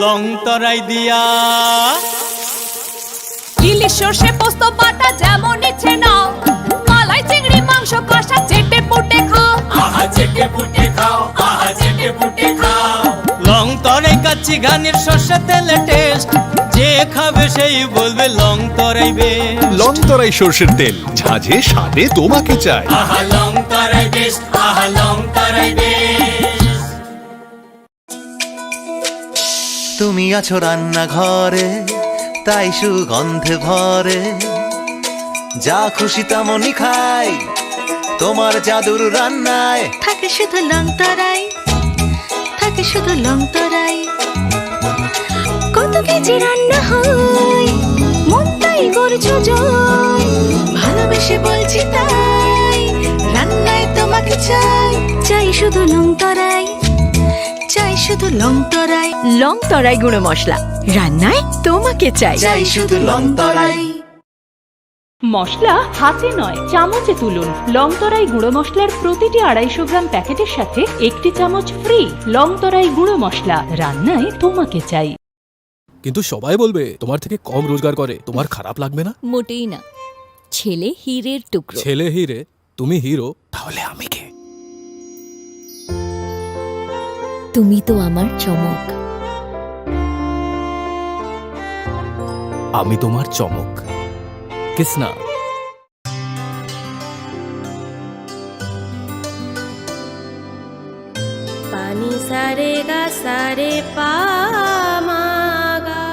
Long তরাই দিয়া ইলিশ সর্ষে পোস্ত বাটা যেমন ইচ্ছে নাও, মালাই চিংড়ি মাংস কষা চেটে পুটে খাও, আহা চেটে পুটে খাও, আহা চেটে পুটে খাও। লং তরাই কাচ্চি ঘানির সর্ষে তেলে টেস্ট, যে খাবে সেই বলবে লং তরাই বেশ। লং তরাই সর্ষের তেল, ঝাঁঝে স্বাদে তোমাকে চাই। আহা লং তরাই বেশ, আহা লং তরাই বেশ। তুমি আছো রান্নাঘরে, তাই সুগন্ধে ভরে, যা খুশি তেমনই খাই তোমার জাদুর রান্নায়। থাকে শুধু লং তরাই, থাকে শুধু লং তরাই। কত কেজি রান্না হয়, মন তাই করছো জয়। ভালোবেসে বলছি তাই, রান্নায় তোমাকে চাই। চাই শুধু লং তরাই, চাই শুধু লং তরাই। লং তরাই গুঁড়ো মশলা, রান্নায় তোমাকে চাই। চাই শুধু লং তরাই। মশলা হাতে নয় চামচে তুলুন। লংতরাই গুঁড়ো মশলার প্রতিটি 250 গ্রাম প্যাকেটের সাথে 1টি চামচ ফ্রি। লংতরাই গুঁড়ো মশলা, রান্নায় তোমাকে চাই। কিন্তু সবাই বলবে তোমার থেকে কম রোজগার করে, তোমার খারাপ লাগবে না? মোটেই না। ছেলে হীরের টুকরো। ছেলে হিরে, তুমি হিরো, তাহলে আমি কে? তুমি তো আমার চমক। আমি তোমার চমক। কিসনা? পানি সারে গা সারে পা মা গা।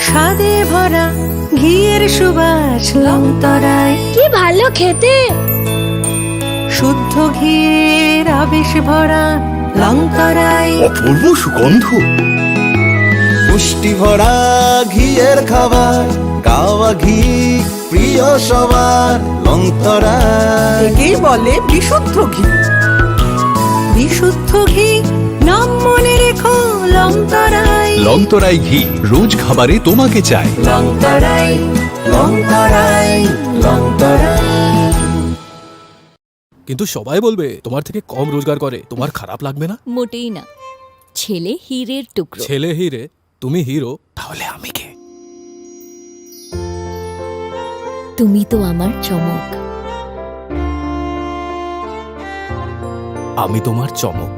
স্বাদে ভরা ঘিয়ের সুবাস লং তরাই। কি ভালো খেতে। শুদ্ধ ঘিয়ের আবেশ ভরা লং তরাই। অপূর্ব সুগন্ধ। পুষ্টি ভরা ঘিয়ের খাবার, কাওয়া ঘি প্রিয় সবার। লং তরাই একেই বলে বিশুদ্ধ ঘি। বিশুদ্ধ ঘি নাম মনে রেখো লং তরাই। লং তরাই ঘি রোজ খাবারে তোমাকে চাই। লং তরাই, লং তরাই, লং তরাই। কিন্তু সবাই বলবে তোমার থেকে কম রোজগার করে, তোমার খারাপ লাগবে না? মোটেই না। ছেলে হীরের টুকরো। ছেলে হিরে, তুমি হিরো, তাহলে আমি কে? তুমি তো আমার চমক। আমি তোমার চমক।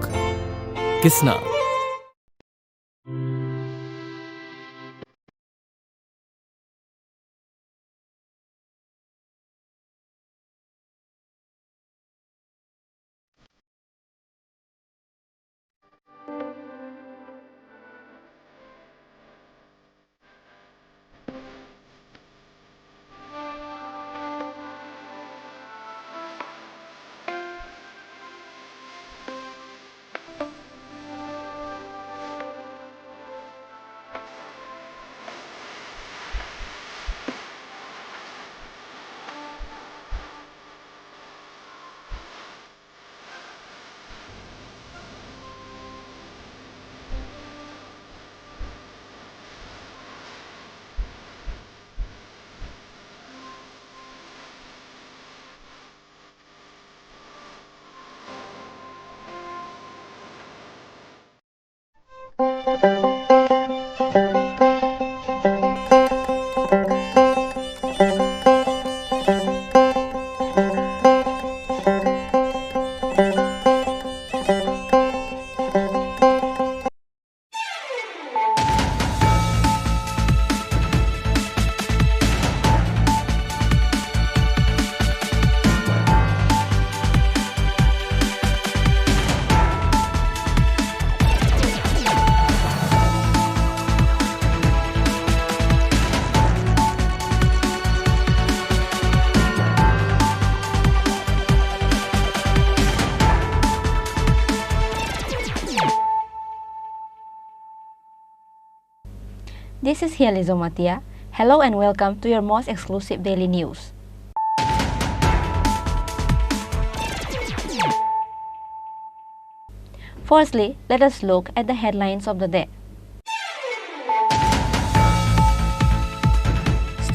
Kisna? This is Hiali Zomatia. Hello and welcome to your most exclusive daily news. Firstly, let us look at the headlines of the day.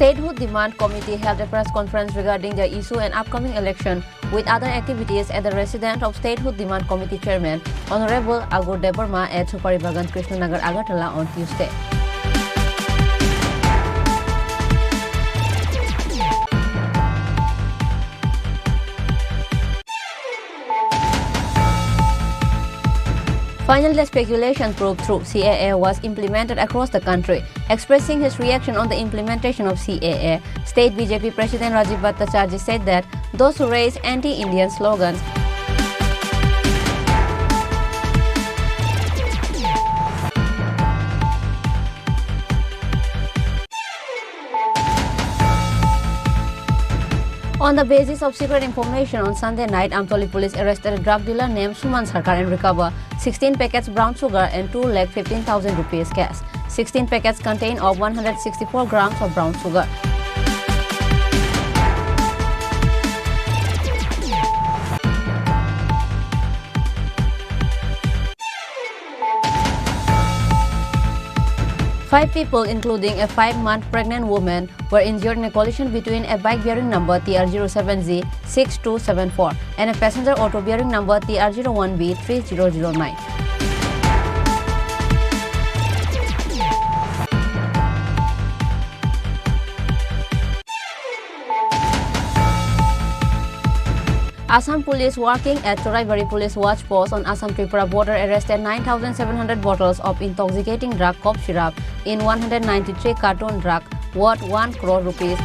Statehood Demand Committee held a press conference regarding the issue and upcoming election with other activities at the residence of Statehood Demand Committee Chairman Honorable Agur Debarma at Suparibagan Krishnanagar Agartala on Tuesday. Finally, speculation proved true. CAA was implemented across the country. Expressing his reaction on the implementation of CAA, State BJP President Rajiv Bhattacharjee said that those who raise anti-Indian slogans on the basis of secret information on Sunday night, Amtoli police arrested a drug dealer named Suman Sarkar and recovered 16 packets brown sugar and 2,15,000 rupees cash. 16 packets contain of 164 grams of brown sugar. Five people, including a 5-month pregnant woman, were injured in a collision between a bike bearing number TR07Z6274 and a passenger auto bearing number TR01B3009. Assam Police working at Toraibari Police Watch Post on Assam Tripura border arrested 9,700 bottles of intoxicating drug cough syrup in 193 carton drug worth 1 crore rupees.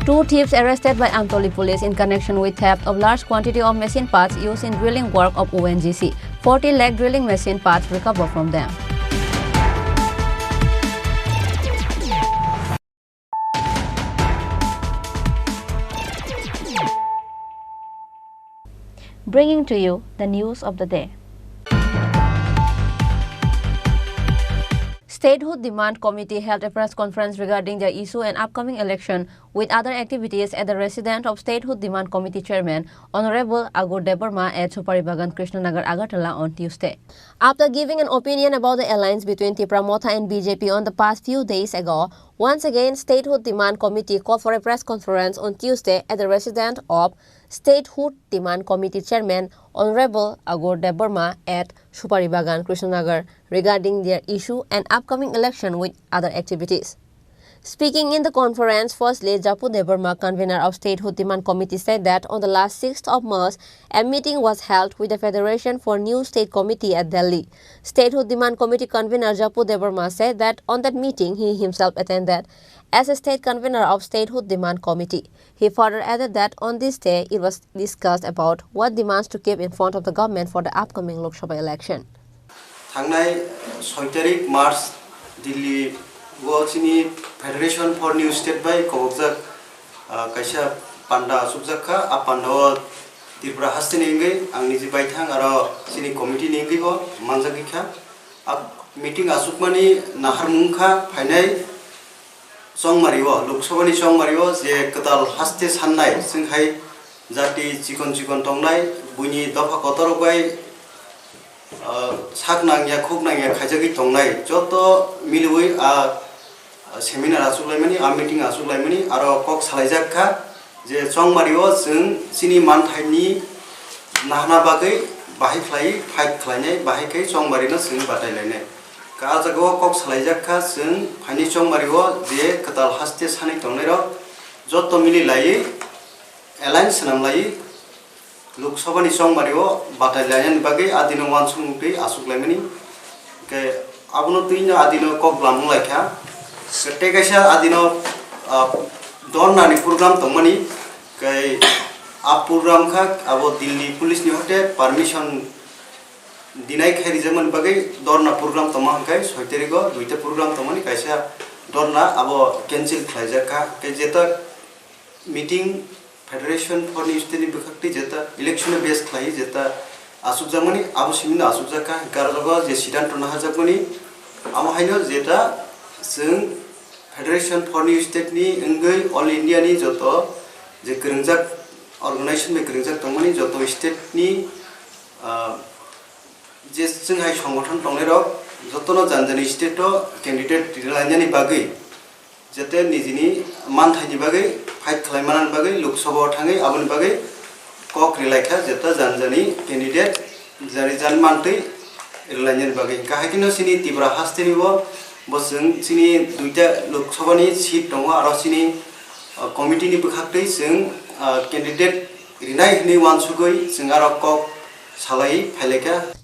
Two thieves arrested by Amtoli police in connection with theft of large quantity of machine parts used in drilling work of ONGC. 40 lakh drilling machine parts recovered from them. Bringing to you the news of the day. Statehood Demand Committee held a press conference regarding the issue and upcoming election with other activities at the residence of Statehood Demand Committee Chairman Honorable Agur Debarma at Suparibagan Krishnanagar Agartala on Tuesday. After giving an opinion about the alliance between Tripura Motha and BJP on the past few days ago, once again Statehood Demand Committee called for a press conference on Tuesday at the residence of Statehood Demand Committee Chairman Honorable Agur Debarma at Suparibagan Krishnanagar regarding their issue and upcoming election with other activities. Speaking in the conference, firstly, Japu Debarma, convener of Statehood Demand Committee, said that on the last 6th of March, a meeting was held with the Federation for New State Committee at Delhi. Statehood Demand Committee convener Japu Debarma said that on that meeting, he himself attended as a state convener of Statehood Demand Committee. He further added that on this day, it was discussed about what demands to keep in front of the government for the upcoming Lok Sabha election. Thangnai 6 March, Delhi Chini Federation for New State by Kobzak Kaisha Panda Subzaka Apando Tripura Hastin Inge ang Niji Baithang aro Chini Committee Ningi ho Manzakika meeting Asukmani Naharmungka Painai Song Mario Lok Sabha Song Mario je Katal Haste Sanai Singhai Jati Chikon Tongnai Bunyi Dofa Kotorobai Saknangya Kuknangya Kajaki Tongnai Joto Milui seminar asulaimani meeting asulaimani aro kok salaijakka je chongmario जों chini manthaini nahna bagai bahai khlai fight khlainai bahai kai chongmarino जों batailainai ka jago kok salaijakka जों phani chongmario je katal haste sani tongnairo joto mili lai alliance namlai Lok Sabha ni chongmario batailainani bagai adino wansungti asuklaimani ke abuno tuina adino kok blamung laikha Ketekasya adino donani program tomani kai program kha abo Delhi police ni hote permission dinai khairi zaman bagai dorna program tomang kai 6 tarikh duita program tomani kaisa dorna abo cancel khlaijaka kai jeta meeting Federation for New State Bkhakti jeta election based khlai jeta asuk jamani abo simina asukjaka garlogo je sidanto na hajakoni amo haino jeta जों Federation for New State ni engai all India ni joto je kerengjak organisation में grazer तंगमनी जो तो state नी जे जोंहाय संगठन दंनाय जो तो न जानजानि state candidate लाइननि बागै जते निजिनि मानथायनि बागै फाइट खालामनानै बागै लोकसभायाव थाङै आबनि बागै कक रिलायखा जते जानजानि कैंडिडेट जारि जान मानथै रिलायनि बागै गाहायकिनो सिनि त्रिपुरा हास्टेनिबो बसजों सिनि दुइटा लोकसभानि सीट दङ आरो सिनि कमिटिनि बखाखै जों कैंडिडेट रिनाय नि वानसुगै जों आरो कक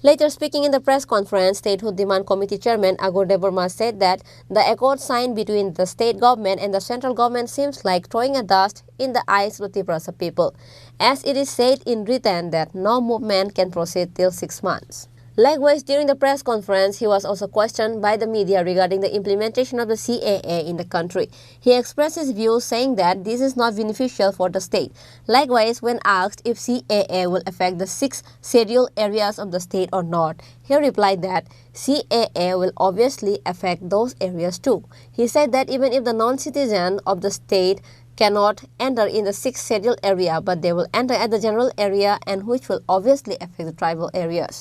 Later speaking in the press conference, Statehood Demand Committee Chairman Agor Deborma said that the accord signed between the state government and the central government seems like throwing a dust in the eyes of the Tripura people, as it is said in written that no movement can proceed till 6 months. Likewise, during the press conference, he was also questioned by the media regarding the implementation of the CAA in the country. He expressed his views saying that this is not beneficial for the state. Likewise, when asked if CAA will affect the 6 scheduled areas of the state or not, he replied that CAA will obviously affect those areas too. He said that even if the non-citizen of the state cannot enter in the 6th scheduled area, but they will enter at the general area, and which will obviously affect the tribal areas.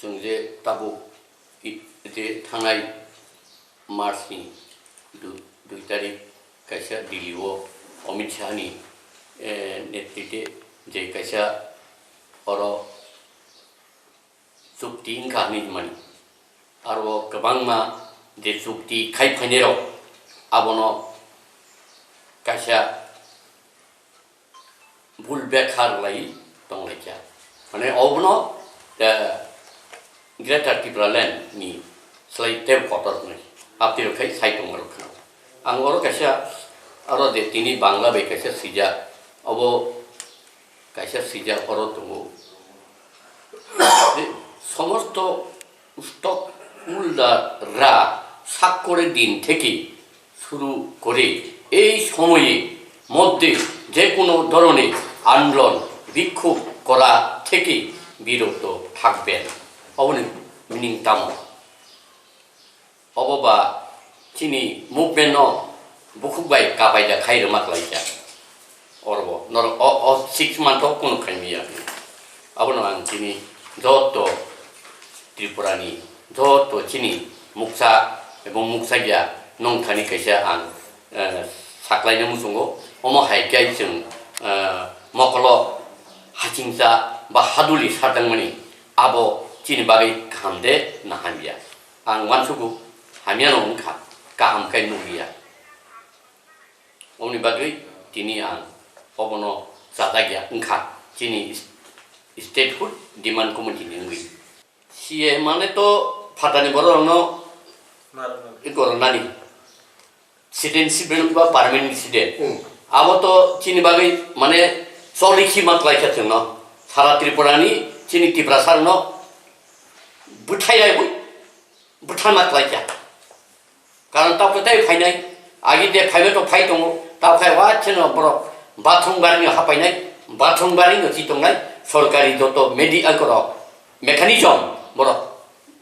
जोंजे ताबु जे थांनाय मार्चनि 2 तारिख कैसा दिल्लीआव अमित शाहनि नेतृत्वे जे कैसा और चुक्ति ओंखारनि माने आरो गोबां मा जे चुक्ति खायफानेराव आबनो कैसा भुल बेखार लाई दंलायजा माने अबनो Greater Tripura land ni selain tem kotor ni, apti rokai sai tong merokna. Angoro kaisa aro de tini Bangla be kaisa sija, abo kaisa sija oro tungu. Somosto stok ulda ra sakore din theki shuru kore ei somoye moddhe je kono dhorone আন্দোলন বিক্ষোভ করা থেকে বিরত থাকবেন অবনি meaning তাম অববা চিনি movement বুকুবাই কাবাইদা খাইরে মাতলাইজা অরব নর অ 6 month কোন খাইমিয়া আবনো আং চিনি যত ত্রিপুরানি যত চিনি মুকসা এবং মুকসাগিয়া নংখানি কাইসা আং সাকলাইনা মুসুঙ্গো অম হাইকাই जों मकल हाचिंसा बा हादुलि सारदांमनि आबो चिनि बागै खामदे ना हामिया आं मानसुगु हामिया नंखा गाहामखाय नुगिया ओनि बागै दिनि आं अबनो जादागिया ओंखा चिनि स्टेटहुड डिमान्ड कमिटि नि सीए माने तो फाटानि बरनो इगरनानि सिटिजनशिप बा पार्मानेंट रेसिडेंट अब तो चिनी बागै माने सलिखि मातलायखा जोंनो सारा त्रिपुरानि चिनि त्रिपुरा सारनो बुथायबाय बुथा मातलायखा कारण तावथाय फायनाय आगि दे फायबाय तो फाय दङ तावखाय वाचनो बर बाथुंबारिनि हापायनाय बाथुंबारिनि चितंनाय सरकारि जतो मेडिया कर मेकानिजम बर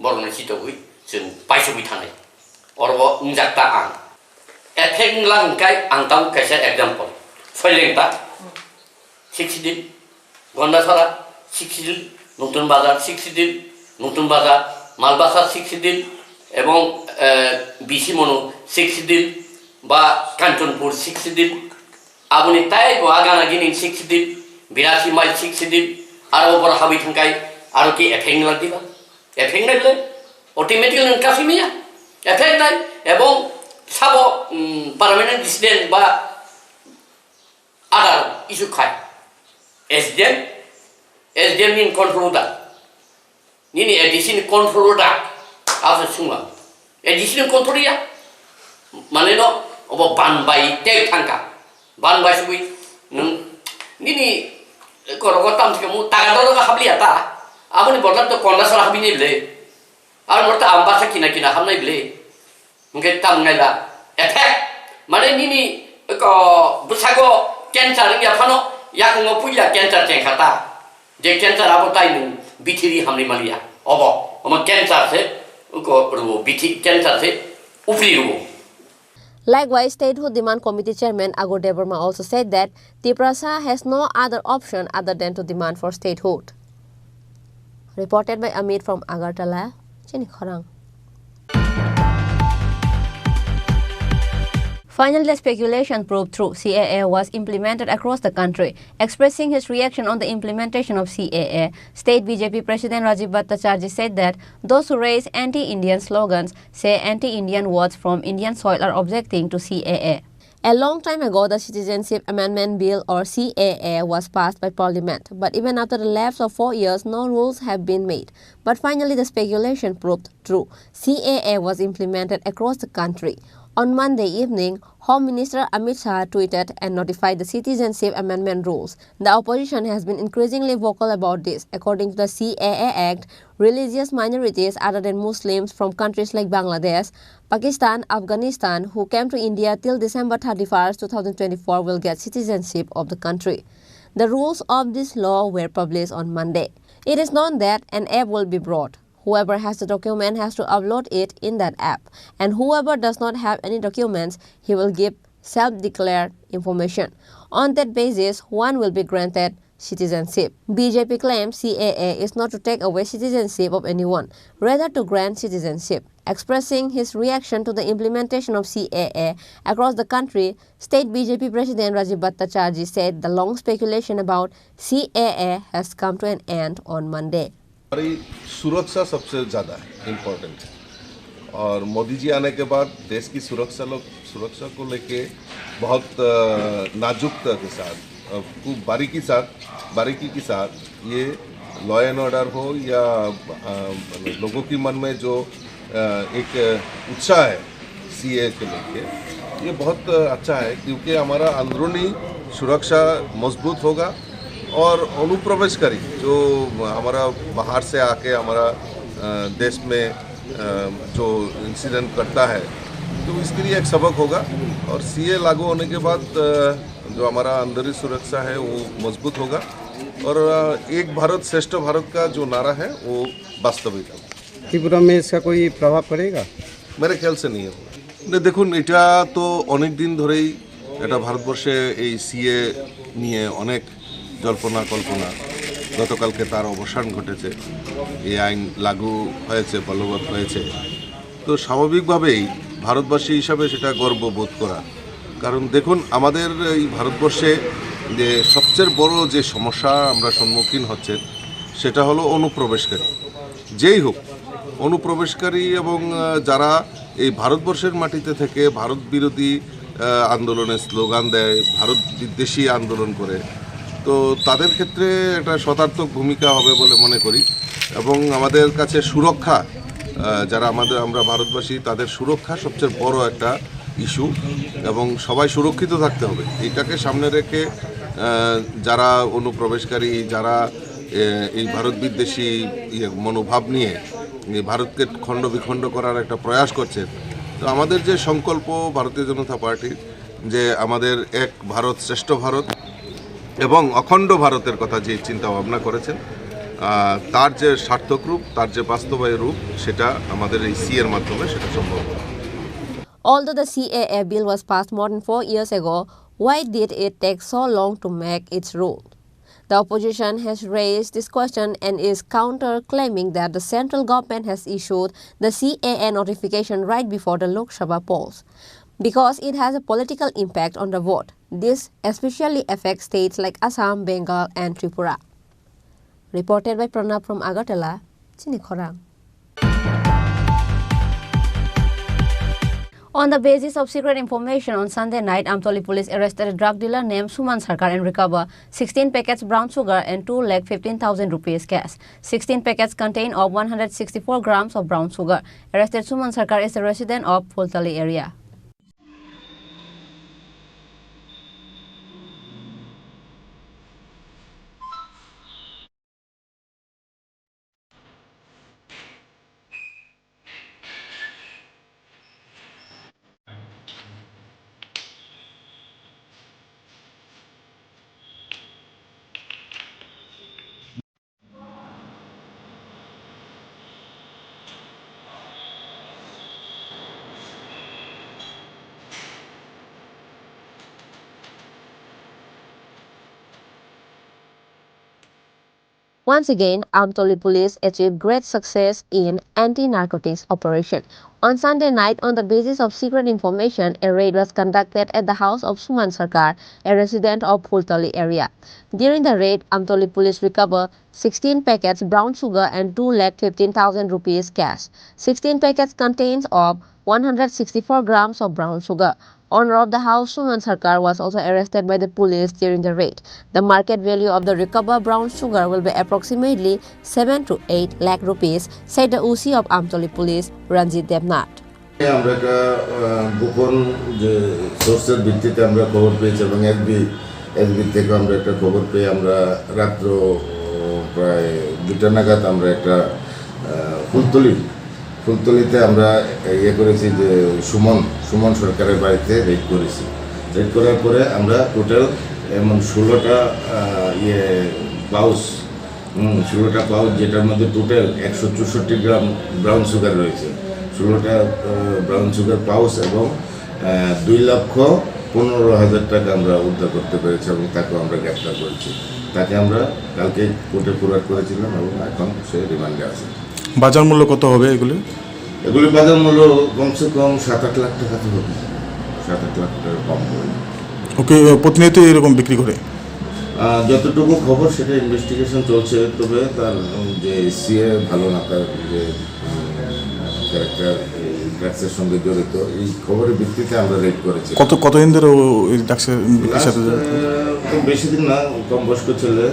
बरनो चितगुइ जों पाइसुबि थानाय अरबो उंजाक्ता आं एफेक्ट लांखाय आं ताव कैसा एग्जांपल सयलेंता 6 दिन गन्डासारा 6 दिन नतुन बाजार 6 दिन नतुन बाजार मालबासा 6 दिन एवं बिसिमनु 6 दिन बा कांचनपुर 6 दिन आबुनि ताय आगाना गिनि 6 दिन बिरासी माइल 6 दिन आरो बर हाबि थंखाय आरो कि एफेक्ट लादिबा एफेक्ट नायले अटोमेटिकली नंकासिमिया एफेक्ट नाय एवं साबो पार्मानेंट रेसिडेंट बा आदार इशू खाय एसडीएम नि कंट्रोल दा निनि एडिशन कंट्रोल दा आसे सुंगा एडिशन कंट्रोल या माने न अब बानबाय टे थांका बानबाय सुबि नों निनि करग तामसके मु तागादर हाबलिया ता आबनि बदला तो कन्डासर हाबिनि ब्ले आरो मरता आम्बासा किना हाबनाय ब्ले mungkin tamngai la efek mana ini ko busago cancer ya phano ya ko puya cancer chen khata je cancer abo tai nu bithiri hamni malia obo oma cancer se ko ru bithi cancer se upri ru Likewise, Statehood Demand Committee Chairman Agur Deborma also said that Tripura has no other option other than to demand for statehood. Reported by Amit from Agartala, Chini Khorang. Finally, the speculation proved true. CAA was implemented across the country. Expressing his reaction on the implementation of CAA, State BJP President Rajiv Bhattacharjee said that those who raise anti-Indian slogans, say anti-Indian words from Indian soil are objecting to CAA. A long time ago, the Citizenship Amendment Bill or CAA was passed by Parliament, but even after the lapse of 4 years, no rules have been made. But finally, the speculation proved true. CAA was implemented across the country. On Monday evening, Home Minister Amit Shah tweeted and notified the Citizenship Amendment rules. The opposition has been increasingly vocal about this. According to the CAA Act, religious minorities other than Muslims from countries like Bangladesh, Pakistan, Afghanistan who came to India till December 31, 2024 will get citizenship of the country. The rules of this law were published on Monday. It is known that an app will be brought. Whoever has the document has to upload it in that app, and whoever does not have any documents, he will give self-declared information. On that basis, one will be granted citizenship. BJP claims CAA is not to take away citizenship of anyone, rather to grant citizenship. Expressing his reaction to the implementation of CAA across the country, State BJP President Rajiv Bhattacharjee said the long speculation about CAA has come to an end on Monday. हमारी सुरक्षा सबसे ज़्यादा important है और मोदी जी आने के बाद देश की सुरक्षा को लेके बहुत नाजुकता के साथ खूब बारीकी के साथ ये लॉ एंड ऑर्डर हो या लोगों की मन में जो एक उत्साह है सीए के लेके ये बहुत अच्छा है क्योंकि हमारा अंदरूनी सुरक्षा मजबूत होगा और अनुप्रवेशकारी जो हमारा बाहर से आके हमारा देश में जो इंसिडेंट करता है तो इसके लिए एक सबक होगा और सीए लागू होने के बाद जो हमारा अंदरूनी सुरक्षा है वो मजबूत होगा और एक भारत श्रेष्ठ भारत का जो नारा है वो वास्तविक है। त्रिपुरा में इसका कोई प्रभाव पड़ेगा? मेरे ख्याल से नहीं है। देखुन এটা তো অনেক দিন ধরেই এটা ভারতবর্ষে এই সিএ নিয়ে অনেক জল্পনা কল্পনা গতকালকে তার অবসান ঘটেছে এই আইন লাগু হয়েছে বলবৎ হয়েছে তো স্বাভাবিকভাবেই ভারতবাসী হিসাবে সেটা গর্ববোধ করা কারণ দেখুন আমাদের এই ভারতবর্ষে যে সবচেয়ে বড় যে সমস্যা আমরা সম্মুখীন হচ্ছে সেটা হলো অনুপ্রবেশকারী যেই হোক অনুপ্রবেশকারী এবং যারা এই ভারতবর্ষের মাটিতে থেকে ভারত বিরোধী আন্দোলনের স্লোগান দেয় ভারত বিদ্বেষী আন্দোলন করে তো তাদের ক্ষেত্রে এটা শতার্থক ভূমিকা হবে বলে মনে করি এবং আমাদের কাছে সুরক্ষা যারা আমরা ভারতবাসী তাদের সুরক্ষা সবচেয়ে বড় একটা ইস্যু এবং সবাই সুরক্ষিত থাকতে হবে এটাকে সামনে রেখে যারা অনুপ্রবেশকারী যারা এই ভারত বিদ্বেষী মনোভাব নিয়ে ভারতকে খণ্ড বিখণ্ড করার একটা প্রয়াস করছে তো আমাদের যে সংকল্প ভারতীয় জনতা পার্টির যে আমাদের এক ভারত শ্রেষ্ঠ ভারত এবং অখণ্ড ভারতের কথা যে চিন্তা ভাবনা করেছেন তার যে সার্থক রূপ তার যে বাস্তবায়ী রূপ সেটা আমাদের এই সিএর মাধ্যমে সেটা সম্ভব। Although the CAA bill was passed more than 4 years ago, why did it take so long to make its rule? The opposition has raised this question and is counter-claiming that the central government has issued the CAA notification right before the Lok Sabha polls. Because it has a political impact on the vote. This especially affects states like Assam, Bengal and Tripura. Reported by Pranab from Agartala, Chini Khorang. On the basis of secret information on Sunday night, Amtoli police arrested a drug dealer named Suman Sarkar and recovered 16 packets brown sugar and 2,15,000 rupees cash. 16 packets contain of 164 grams of brown sugar. Arrested Suman Sarkar is a resident of Pultali area. Once again, Amtoli police achieved great success in anti-narcotics operation. On Sunday night, on the basis of secret information, a raid was conducted at the house of Suman Sarkar, a resident of Phultali area. During the raid, Amtoli police recovered 16 packets brown sugar and 2,15,000 rupees cash. 16 packets contains of 164 grams of brown sugar. Owner of the house, Suman Sarkar, was also arrested by the police during the raid. The market value of the recovered brown sugar will be approximately 7 to 8 lakh rupees, said the OC of Amtoli Police, Ranjit Devnath. আমরা একটা গোপন যে সোর্সের ভিত্তিতে আমরা খবর পেয়েছি এবং এসবি থেকে আমরা একটা খবর পেয়ে আমরা রাত্র প্রায় 2টা নাগাদ আমরা একটা ফুলতলিতে আমরা করেছি যে সুমন সরকারের বাড়িতে রেড করেছি। রেড করার পরে আমরা টোটাল এমন 16টা পাউচ যেটার মধ্যে টোটাল 164 গ্রাম ব্রাউন সুগার রয়েছে, 16টা ব্রাউন সুগার পাউচ এবং 2,15,000 টাকা আমরা উদ্ধার করতে পেরেছি এবং তাকেও আমরা গ্রেপ্তার করেছি। তাকে আমরা কালকে কোর্টে ফরওয়ার্ড করেছিলাম এবং এখন সে রিমান্ডে আছে। বাজার মূল্য কত হবে এগুলি বাজার মূল্য কমসে কম 7-8 লাখ টাকা তো হবে, 7-8 লাখ টাকা কম হবে। ওকে, প্রতিনিয়ত এরকম বিক্রি করে? যতটুকু খবর সেটা ইনভেস্টিগেশন চলছে, তবে তার যে সিএ ভালো না, তার যে ক্যারেক্টার ড্রাগসের সঙ্গে জড়িত, এই খবরের ভিত্তিতে আমরা রেড করেছি। কতদিন ধরে ওই ড্রাগসের সাথে বেশি দিন না, কম বয়স্ক ছেলে,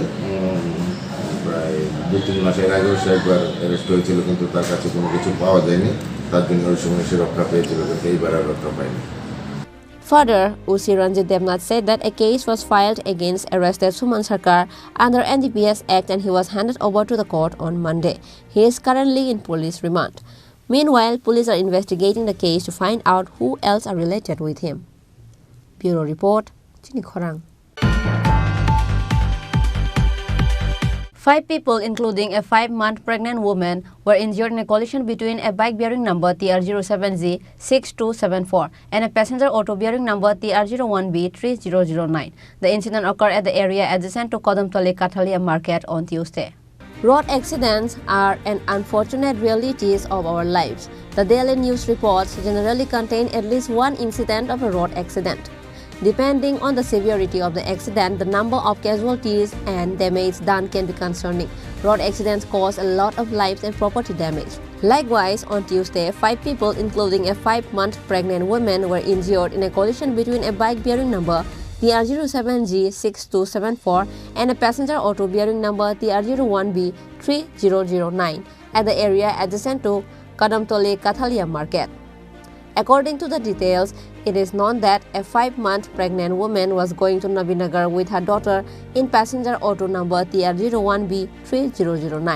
প্রায় 2-3 মাসের আগেও সে একবার অ্যারেস্ট হয়েছিল, কিন্তু তার কাছে কোনো কিছু পাওয়া যায়নি, তার জন্য ওই সময় সে রক্ষা পেয়েছিল, কিন্তু এইবার আর রক্ষা পায়নি। Further, OC Ranjit Devnath said that a case was filed against arrested Suman Sarkar under NDPS Act and he was handed over to the court on Monday. He is currently in police remand. Meanwhile, police are investigating the case to find out who else are related with him. Bureau Report, Chini Khorang. 5 people, including a 5-month pregnant woman, were injured in a collision between a bike bearing number TR07Z6274 and a passenger auto bearing number TR01B3009. The incident occurred at the area adjacent to Kodamtali Kathalia Market on Tuesday. Road accidents are an unfortunate realities of our lives. The daily news reports generally contain at least one incident of a road accident. Depending on the severity of the accident, the number of casualties and damage done can be concerning. Road accidents cause a lot of lives and property damage. Likewise, on Tuesday, 5 people, including a 5-month pregnant woman, were injured in a collision between a bike bearing number TR07G6274 and a passenger auto bearing number TR01B3009 at the area adjacent to Kadamtole Kathalia Market. According to the details, it is known that a 5-month pregnant woman was going to Nabinagar with her daughter in passenger auto number TR01B3009.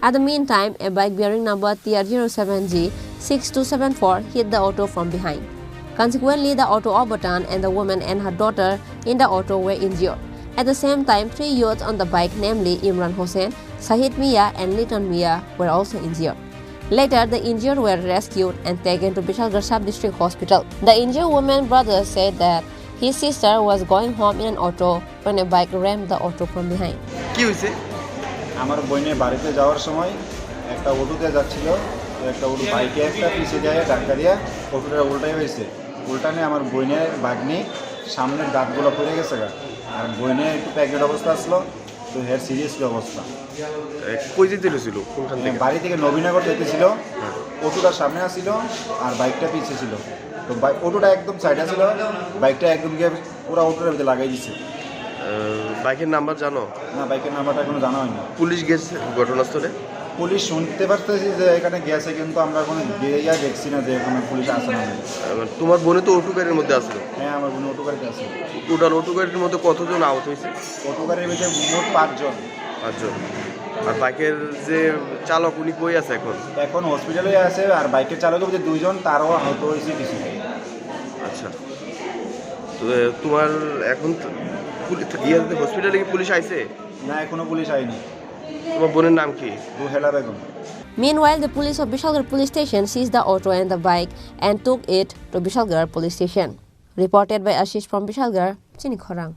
At the meantime, a bike bearing number TR07G6274 hit the auto from behind. Consequently, the auto overturned and the woman and her daughter in the auto were injured. At the same time, 3 youths on the bike, namely Imran Hossain, Sahid Mia and Liton Mia, were also injured. Later, the injured were rescued and taken to Bishalgarh Sub-District Hospital. The injured woman's brother said that his sister was going home in an auto when a bike rammed the auto from behind. কি হইছে? আমার বোনের বাড়িতে যাওয়ার সময় একটা অটোতে যাচ্ছিল, একটা অটো বাইকে একটা পিছে যায় ধাক্কা দিয়ে অটোটা উল্টাই হয়েছে। উল্টানে আমার বোনের ভাগ্নি সামনের দাঁতগুলো পড়ে গেছে, আর বোনের একটু প্যাকেট অবস্থা আসলো, তো হের সিরিয়াস অবস্থা। কই যেতেছিল? কোনখান থেকে? বাড়ি থেকে নবীনগর যেতেছিল, অটোটা সামনে আসছিল আর বাইকটা পিছিয়ে ছিল। তো অটোটা একদম সাইডে ছিল, বাইকটা একদম গিয়ে পুরো অটোটার ভিতরে লাগাই দিচ্ছে। বাইকের নাম্বার জানো? না, বাইকের নাম্বারটা এখনো জানা হয়নি। পুলিশ গেছে ঘটনাস্থলে? পুলিশ শুনতে পারতেছি যে এখানে গেছে, কিন্তু আমরা কোনো গিয়ে দেখছি না যে এখানে পুলিশ আসে না। তোমার বোনে তো অটো গাড়ির মধ্যে আসলো? হ্যাঁ, আমার বোন অটো গাড়িতে আছে। টোটাল অটো গাড়ির মধ্যে কতজন আহত হয়েছে? অটো গাড়ির ভিতরে মোট 5 জন। আর বাইকের যে চালক উনি কই আছে এখন? এখন হসপিটালে আছে, আর বাইকের চালকের ভিতরে 2 জন, তারও আহত হয়েছে কিছু। আচ্ছা, তো তোমার এখন হসপিটালে কি পুলিশ আইছে? না, এখনো পুলিশ আইনি। তোমার বোনের নাম কি? রুহেলা Begum. Meanwhile, the police of Bishalgarh Police Station seized the auto and the bike and took it to Bishalgarh Police Station. Reported by Ashish from Bishalgarh, Chini Khorang.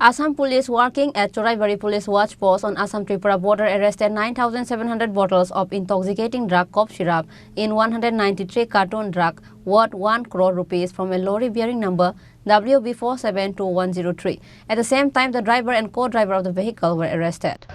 Assam police working at Choraibari police watch post on Assam Tripura border arrested 9,700 bottles of intoxicating drug cough syrup in 193 carton drug worth 1 crore rupees from a lorry bearing number WB472103. At the same time, the driver and co-driver of the vehicle were arrested.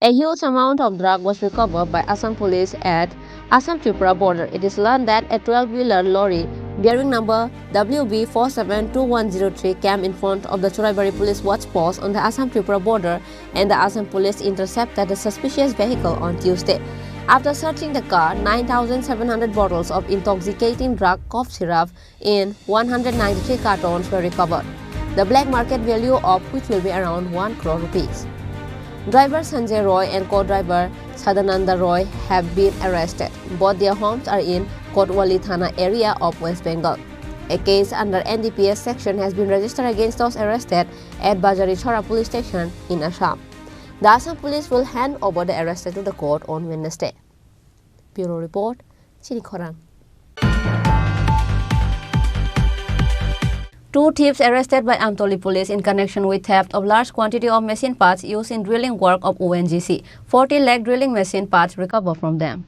A huge amount of drug was recovered by Assam police at Assam Tripura border. It is learned that a 12-wheeler lorry bearing number WB472103 came in front of the Choraibari police watch post on the Assam Tripura border, and the Assam police intercepted the suspicious vehicle on Tuesday. After searching the car, 9,700 bottles of intoxicating drug cough syrup in 193 cartons were recovered, the black market value of which will be around 1 crore rupees. Driver Sanjay Roy and co-driver Sadananda Roy have been arrested. Both their homes are in Kotwali Thana area of West Bengal. A case under NDPS section has been registered against those arrested at Bajari Chora police station in Assam. The Assam police will hand over the arrested to the court on Wednesday. Bureau Report, Chini Khorang. 2 thieves arrested by Amtoli police in connection with theft of large quantity of machine parts used in drilling work of ONGC. 40 lakh drilling machine parts recovered from them.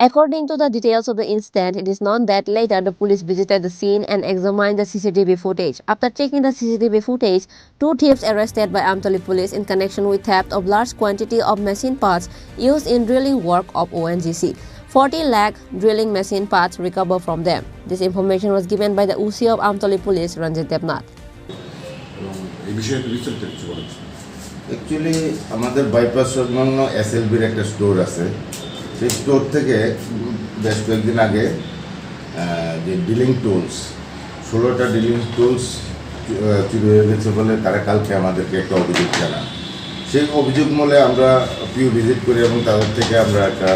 According to the details of the incident, it is known that later the police visited the scene and examined the CCTV footage. After checking the CCTV footage, 2 thieves arrested by Amtoli police in connection with theft of large quantity of machine parts used in drilling work of ONGC. 40 lakh drilling machine parts recovered from them. This information was given by the UC of Amtoli police, Ranjit Devnath. Actually, আমাদের bypass সংলগ্ন এসএলবির একটা store আছে। সেই store থেকে বেশ কয়েকদিন আগে যে ডিলিং টুলস 16টা ডিলিং টুলস চুরি হয়ে গেছে বলে তারা কালকে আমাদেরকে একটা অভিযোগ জানান। সেই অভিযোগ মূলে আমরা পিউ ভিজিট করি এবং তাদের থেকে আমরা একটা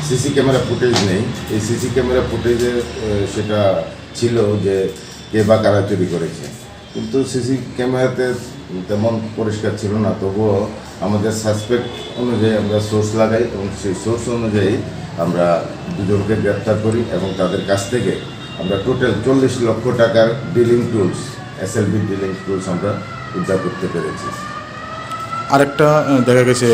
সিসি ক্যামেরা ফুটেজ নেই। এই সিসি ক্যামেরা ফুটেজে সেটা ছিল যে কে বা কারা চুরি করেছে, কিন্তু সিসি ক্যামেরাতে তেমন পরিষ্কার ছিল না। তবুও আমাদের সাসপেক্ট অনুযায়ী আমরা সোর্স লাগাই এবং সেই সোর্স অনুযায়ী আমরা দুজনকে গ্রেপ্তার করি এবং তাদের কাছ থেকে আমরা টোটাল 40 লক্ষ টাকার dealing tools SLB dealing tools আমরা উদ্ধার করতে পেরেছি। আরেকটা দেখা গেছে,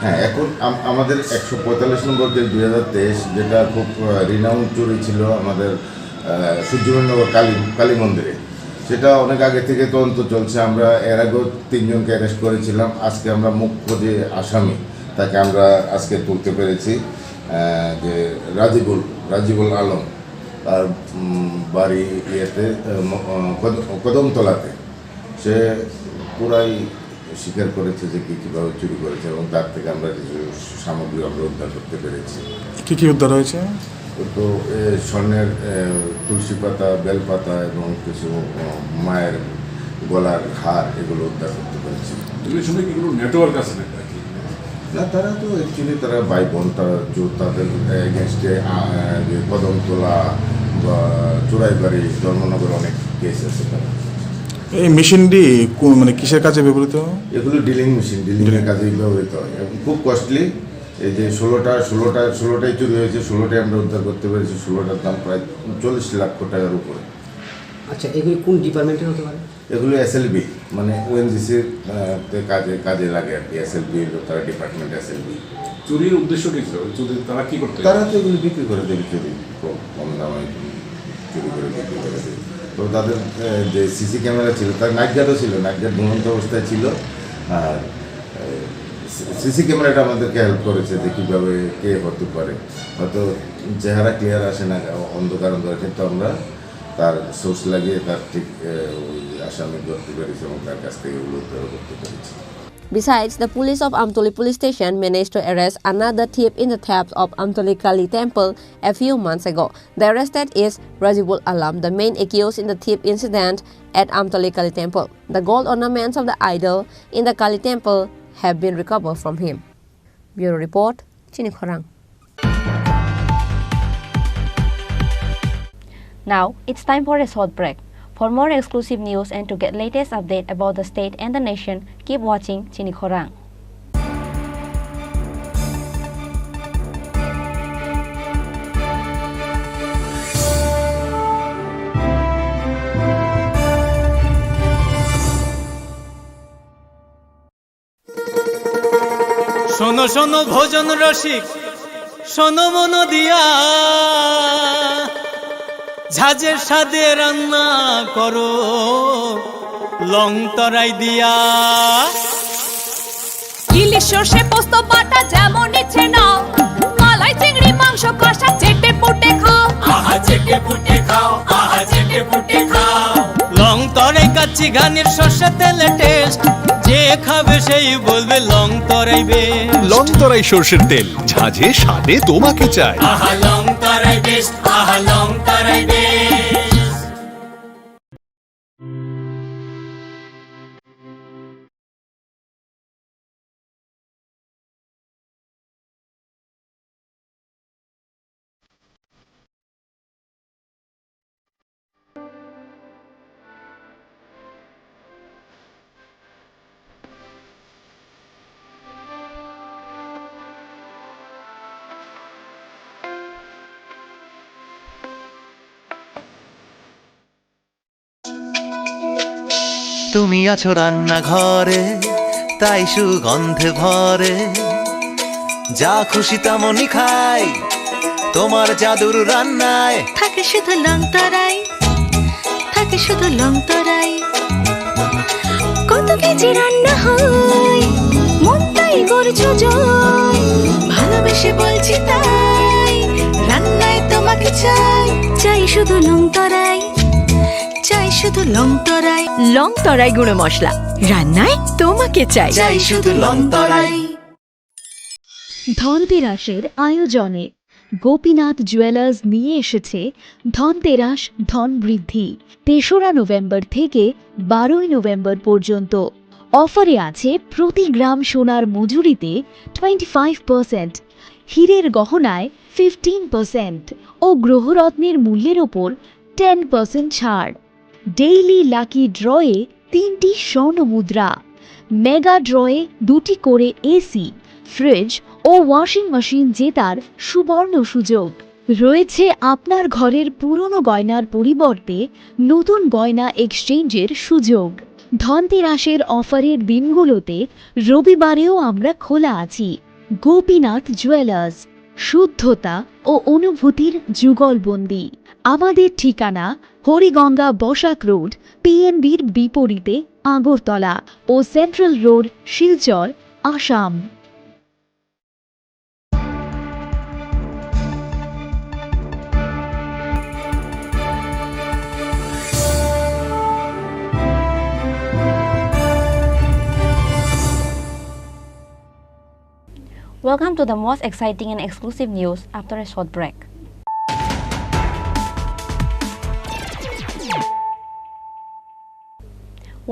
হ্যাঁ, এখন আমাদের 145 নম্বর যে 2023 যেটা খুব রিনাউন্ড চুরি ছিল আমাদের সূর্যনগর কালী মন্দিরে, সেটা অনেক আগে থেকে তদন্ত চলছে। আমরা এর আগেও 3 জনকে অ্যারেস্ট করেছিলাম। আজকে আমরা মুখ্য যে আসামি তাকে আমরা আজকে তুলতে পেরেছি, যে রাজিবুল আলম, তার বাড়ি ইয়েতে কদমতলাতে। সে পুরাই স্বীকার করেছে যে কীভাবে চুরি করেছে এবং তার থেকে আমরা কিছু সামগ্রী আমরা উদ্ধার করতে পেরেছি। কী উদ্ধার হয়েছে? তো স্বর্ণের তুলসী পাতা, বেলপাতা এবং কিছু মায়ের গলার হার এগুলো উদ্ধার করতে পেরেছি। নেটওয়ার্ক আছে না, তারা তো অ্যাকচুয়ালি তারা ভাই বোন, তাদের এগেনস্টে কদমতলা বা চোরাইবাড়ি, ধর্মনগর অনেক কেস আছে। তারা এই মেশিনটি মানে কিসের কাজে ব্যবহৃত? এগুলো ডিলিং মেশিন, ডিলিংয়ের কাজেই ব্যবহৃত হয় এবং খুব কস্টলি। এই যে 16টাই চুরি হয়েছে, 16টাই আমরা উদ্ধার করতে পেরেছি। 16টার দাম প্রায় 40 লক্ষ টাকার উপরে। আচ্ছা, এগুলি কোন ডিপার্টমেন্টের হতে পারে? এগুলো SLB মানে ONGCর কাজে লাগে আর কি। SLB তারা ডিপার্টমেন্ট SLB। চুরির উদ্দেশ্য কি ছিল? তারা কি করতে? তারা তো এগুলো বিক্রি করে দেবে, চুরি কম দামে চুরি করে বিক্রি করে দেবে। তো তাদের যে সিসি ক্যামেরা ছিল, তার নাইট গার্ডও ছিল, নাইট গার্ড ঘুমন্ত অবস্থায় ছিল। আর সিসি ক্যামেরাটা আমাদেরকে হেল্প করেছে যে কীভাবে কে হতে পারে। হয়তো চেহারা ক্লিয়ার আসে না, অন্ধকার, কিন্তু আমরা তার সোর্স লাগিয়ে তার ঠিক আসামি ধরতে পেরেছি এবং তার কাছ থেকে এগুলো উদ্ধার করতে পেরেছি। Besides, the police of Amtoli police station managed to arrest another thief in the theft of Amtoli Kali temple a few months ago. The arrested is Rajibul Alam, the main accused in the thief incident at Amtoli Kali temple. The gold ornaments of the idol in the Kali temple have been recovered from him. Bureau Report, Chini Khorang. Now, it's time for a short break. For more exclusive news and to get latest update about the state and the nation, keep watching Chini Khorang. শোনো শোনো ভোজন রসিক, শোনো মন দিয়া, ঝাঁঝের স্বাদে রান্না করো লং তরাই দিয়া। ইলিশ সর্ষে পোস্ত বাটা যেমন ইচ্ছে নাও, মালাই চিংড়ি মাংস কষা চেটে পুটে খাও, আহা চেটে পুটে খাও, আহা চেটে পুটে খাও। লং তরাই কাচ্চি ঘানির সর্ষে তেলে টেস্ট, যে খাবে সেই বলবে লং তরাই বেশ। লং তরাই সর্ষের তেল, ঝাঁঝে স্বাদে তোমাকে চাই। আহা লং তরাই বেস্ট, আহা লং তরাই বেস্ট। তুমি আছো রান্নাঘরে, তাই সুগন্ধে ভরে, যা খুশি তেমনই খাই তোমার জাদুর রান্নায়। থাকে শুধু লং তরাই, থাকে শুধু লং তরাই। কত কেজি রান্না হয়, মনটাই করছো জয়। ভালোবেসে বলছি তাই, রান্নায় তোমাকে চাই। চাই শুধু লং তরাই, চাই শুধু লং তরাই। লং তরাই গুঁড়ো মশলা, রান্নায় তোমাকে চাই। চাই শুধু লং তরাই। ধনতেরাসের আয়োজনে গোপীনাথ জুয়েলার্স নিয়ে এসেছে ধনতেরাস ধন বৃদ্ধি। ৩রা নভেম্বর থেকে 12ই নভেম্বর পর্যন্ত অফারে আছে প্রতি গ্রাম সোনার মজুরিতে 25%, হীরের গহনায় 15% ও গ্রহরত্নের মূল্যের ওপর 10% ছাড়। ডেইলি লাকি ড্রয়ে 3টি স্বর্ণ মুদ্রা, মেগা ড্রয়ে 2টি করে এসি, ফ্রিজ ও ওয়াশিং মেশিন জেতার সুবর্ণ সুযোগ রয়েছে। আপনার ঘরের পুরনো গয়নার পরিবর্তে নতুন গয়না এক্সচেঞ্জের সুযোগ। ধনতেরাসের অফারের দিনগুলোতে রবিবারেও আমরা খোলা আছি। গোপীনাথ জুয়েলার্স, শুদ্ধতা ও অনুভূতির যুগলবন্দি। আমাদের ঠিকানা হরিগঙ্গা বসাক রোড, পিএনবির বিপরীতে আগরতলা ও central road, Silchar, Assam. Welcome to the most exciting and exclusive news after a short break.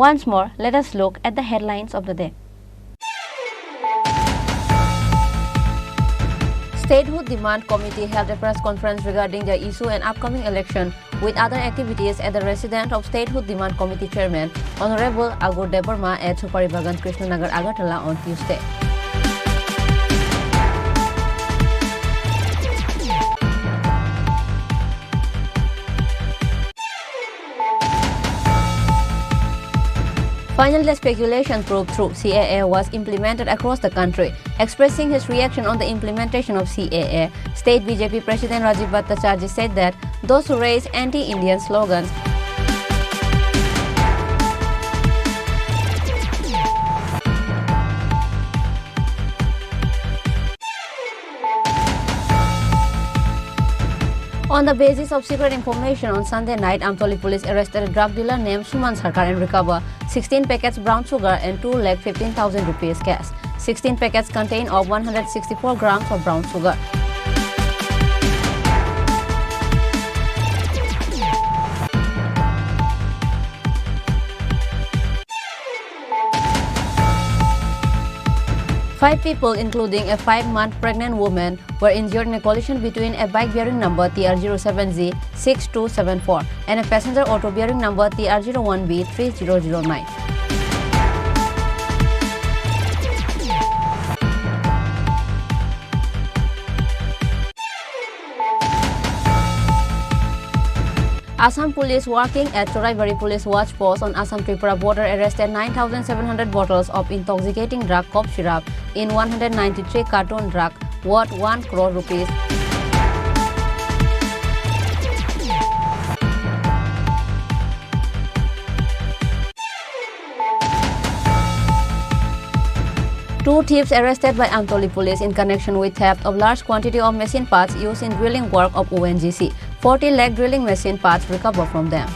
Once more, let us look at the headlines of the day. Statehood Demand Committee held a press conference regarding the issue and upcoming election with other activities at the residence of Statehood Demand Committee Chairman Honorable Agur Deborma at Chuparibagan Krishnanagar Agartala on Tuesday. Finally, the speculation proved true. CAA was implemented across the country. Expressing his reaction on the implementation of CAA, State BJP President Rajiv Bhattacharjee said that those who raise anti-Indian slogans on the basis of secret information on Sunday night, Amtoli police arrested a drug dealer named Suman Sarkar and recovered 16 packets brown sugar and 2,15,000 rupees cash. 16 packets contain of 164 grams of brown sugar. Five people, including a 5-month pregnant woman, were injured in a collision between a bike bearing number TR07Z6274 and a passenger auto bearing number TR01B3009. Assam police working at Choraibari police watch post on Assam Tripura border arrested 9,700 bottles of intoxicating drug cough syrup in 193 carton drug worth 1 crore rupees. Two thieves arrested by Amtoli police in connection with theft of large quantity of machine parts used in drilling work of ONGC. 40 lakh drilling machine parts recovered from them.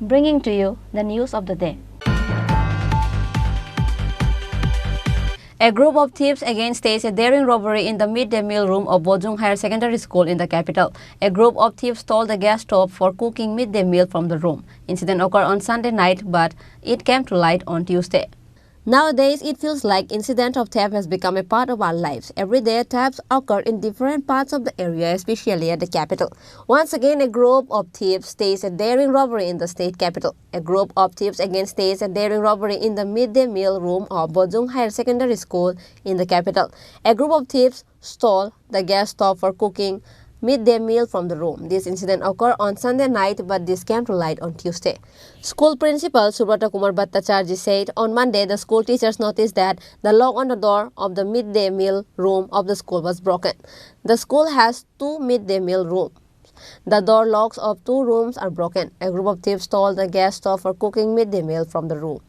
Bringing to you the news of the day. A group of thieves again staged a daring robbery in the midday meal room of Bojung Higher Secondary School in the capital. A group of thieves stole the gas stove for cooking midday meal from the room. Incident occurred on Sunday night, but it came to light on Tuesday. Nowadays, it feels like incident of theft has become a part of our lives. Every day, thefts occur in different parts of the area, especially at the capital. Once again, a group of thieves staged a daring robbery in the state capital. A group of thieves again staged a daring robbery in the midday meal room of Bojung Higher Secondary School in the capital. A group of thieves stole the gas stove for cooking midday meal from the room. This incident occurred on Sunday night, but this came to light on Tuesday. School principal Subrata Kumar Bhattacharjee said on Monday the school teachers noticed that the lock on the door of the midday meal room of the school was broken. The school has 2 midday meal rooms. The door locks of 2 rooms are broken. A group of thieves stole the gas stove for cooking midday meal from the room.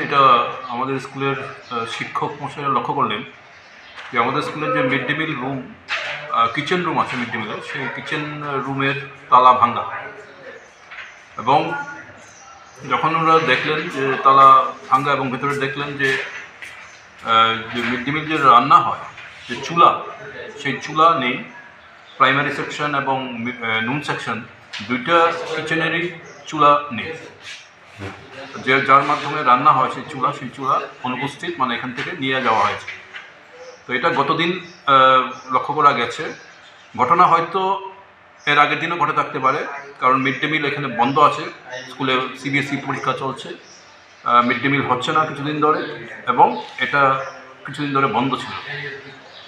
এটা আমাদের স্কুলের শিক্ষক মশাইরা লক্ষ্য করলেন যে আমাদের স্কুলের যে mid day meal room kitchen room আছে মিড ডে মিলের সেই কিচেন রুমের তালা ভাঙা এবং যখন ওরা দেখলেন যে তালা ভাঙা এবং ভেতরে দেখলেন যে মিড ডে মিল যে রান্না হয় যে চুলা সেই চুলা নেই প্রাইমারি সেকশন এবং নুন সেকশন দুইটা কিচেনেরই চুলা নেই যার মাধ্যমে রান্না হয় সেই চুলা অনুপস্থিত মানে এখান থেকে নিয়ে যাওয়া হয়েছে তো এটা গতদিন লক্ষ্য করা গেছে ঘটনা হয়তো এর আগের দিনও ঘটে থাকতে পারে, কারণ মিড ডে মিল এখানে বন্ধ আছে, স্কুলে সিবিএসই পরীক্ষা চলছে, মিড ডে মিল হচ্ছে না কিছুদিন ধরে, এবং এটা কিছুদিন ধরে বন্ধ ছিল।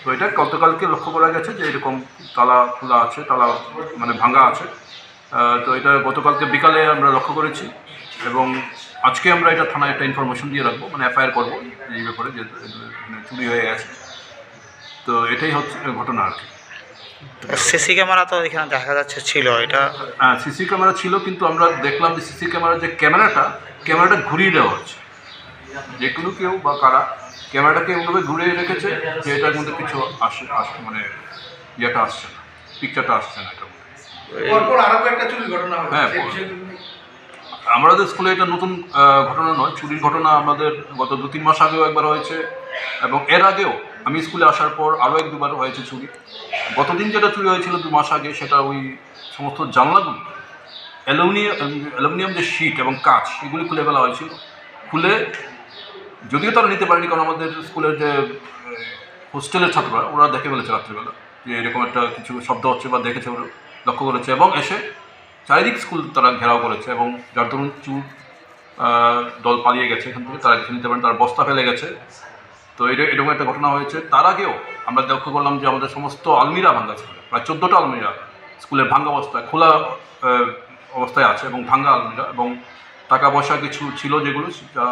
তো এটা গতকালকে লক্ষ্য করা গেছে যে এরকম তালা খোলা আছে, তালা মানে ভাঙা আছে। তো এটা গতকালকে বিকালে আমরা লক্ষ্য করেছি, এবং আজকে আমরা এটা থানায় একটা ইনফরমেশন দিয়ে রাখবো, মানে এফআইআর করবো এই ব্যাপারে, যে চুরি হয়ে গেছে। তো এটাই হচ্ছে ঘটনা আর কি। সিসি ক্যামেরা তো এখানে দেখা যাচ্ছে ছিল, এটা হ্যাঁ সিসি ক্যামেরা ছিল, কিন্তু আমরা দেখলাম যে সিসি ক্যামেরার যে ক্যামেরাটা ঘুরিয়ে দেওয়া হচ্ছে, যে কোনো কেউ বা কারা ক্যামেরাটাকে এমনভাবে ঘুরিয়ে রেখেছে যে এটার মধ্যে কিছু আসে মানে ইয়েটা আসছে না, পিকচারটা আসছে না এটার মধ্যে। হ্যাঁ, আমাদের স্কুলে এটা নতুন ঘটনা নয়, চুরির ঘটনা আমাদের গত 2-3 মাস আগেও একবার হয়েছে, এবং এর আগেও আমি স্কুলে আসার পর আরও 1-2বার হয়েছে চুরি। গতদিন যেটা চুরি হয়েছিল 2 মাস আগে, সেটা ওই সমস্ত জানলাগুলো অ্যালুমিনিয়াম যে শিট এবং কাঁচ এগুলি খুলে ফেলা হয়েছিল। খুলে যদিও তারা নিতে পারেনি, কারণ আমাদের স্কুলের যে হোস্টেলের ছাত্ররা ওরা দেখে ফেলেছে রাত্রিবেলা যে এরকম একটা কিছু শব্দ হচ্ছে, বা দেখেছে, ওরা লক্ষ্য করেছে, এবং এসে চারিদিক স্কুল তারা ঘেরাও করেছে, এবং যার ধরুন চুর দল পালিয়ে গেছে এখান থেকে, তারা কিছু নিতে পারেন, তার বস্তা ফেলে গেছে। তো এরকম একটা ঘটনা হয়েছে। তার আগেও আমরা লক্ষ্য করলাম যে আমাদের সমস্ত আলমিরা ভাঙ্গা ছিল, প্রায় 14টা আলমিরা স্কুলের ভাঙ্গা অবস্থায়, খোলা অবস্থায় আছে, এবং ভাঙ্গা আলমিরা, এবং টাকা পয়সা কিছু ছিল যেগুলো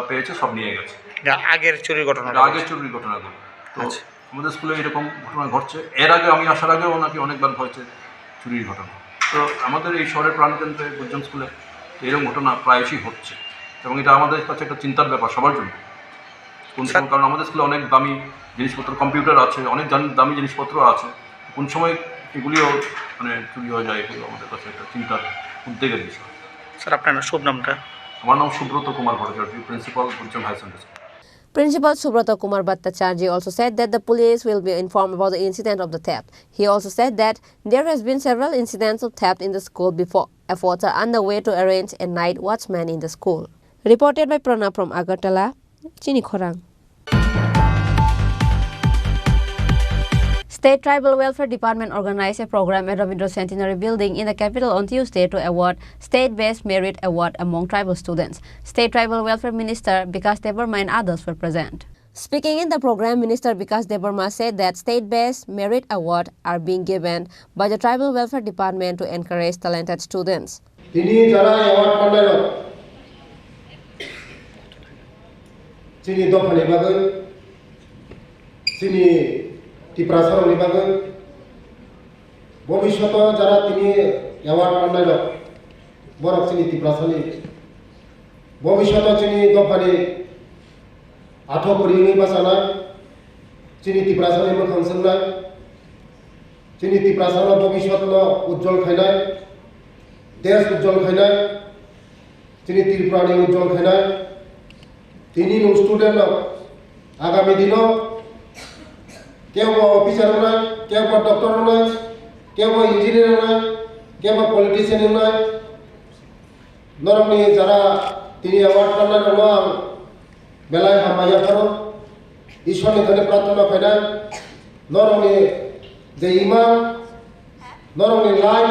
পেয়েছে সব নিয়ে গেছে। আগের চুরির ঘটনাগুলো তো আমাদের স্কুলে এরকম ঘটনা ঘটছে। এর আগে আমি আসার আগেও নাকি অনেকবার হয়েছে চুরির ঘটনা। তো আমাদের এই শহরের প্রাণকেন্দ্রে গুজ্জন স্কুলে এরকম ঘটনা প্রায়শই হচ্ছে, এবং এটা আমাদের কাছে একটা চিন্তার ব্যাপার সবার জন্য। কারণ আমাদের স্কুলে অনেক দামি জিনিসপত্র, কম্পিউটার আছে, অনেক দামি জিনিসপত্র আছে, কোন সময় এগুলিও মানে চুরি হয়ে যায়, এগুলো আমাদের কাছে একটা চিন্তার উদ্বেগের বিষয়। স্যার আপনার শুভ নামটা? আমার নাম Subrata Kumar Bhattacharya, principal Gujjan high secondary school. Principal Subrata Kumar Bhattacharjee also said that the police will be informed about the incident of the theft. He also said that there has been several incidents of theft in the school before. Efforts are underway to arrange a night watchman in the school. Reported by Prana from Agartala, Chini Khorang. State Tribal Welfare Department organized a program at Rabindra Centenary Building in the capital on Tuesday to award State-Based Merit Award among tribal students. State Tribal Welfare Minister Vikas Debarma and others were present. Speaking in the program, Minister Vikas Debarma said that State-Based Merit Awards are being given by the Tribal Welfare Department to encourage talented students. Tripura সরণি বাগে ভবিষ্যৎ যারা তিনি award pile বরক চিনি ত্রিপুরা সরণি ভবিষ্যৎ চিনি দফানি আঠো করিনি বাসানায় চিনি ত্রিপুরা সরণি মোখাং সোंनाय চিনি ত্রিপুরা সরণ ভবিষ্যৎ উজ্জ্বল খাইনাय দেশ উজ্জ্বল খাইনাय চিনি ত্রিপুরানি উজ্জ্বল খাইনাय তিনি স্টুডেন্ট আগামী দিন কেউ অফিসার নয়, কেউ ডক্টর নয়, কেউ ইঞ্জিনিয়ার নয়, কেউ পলিটিশিয়ান নয়, নরমনি যারা তিনি অ্যাওয়ার্ড পান্নার নয় বেলায় হামাইয়া করো ঈশ্বরনি ধরে প্রার্থনা খাইনায় নরমনি যে ইমান নরমনি লাই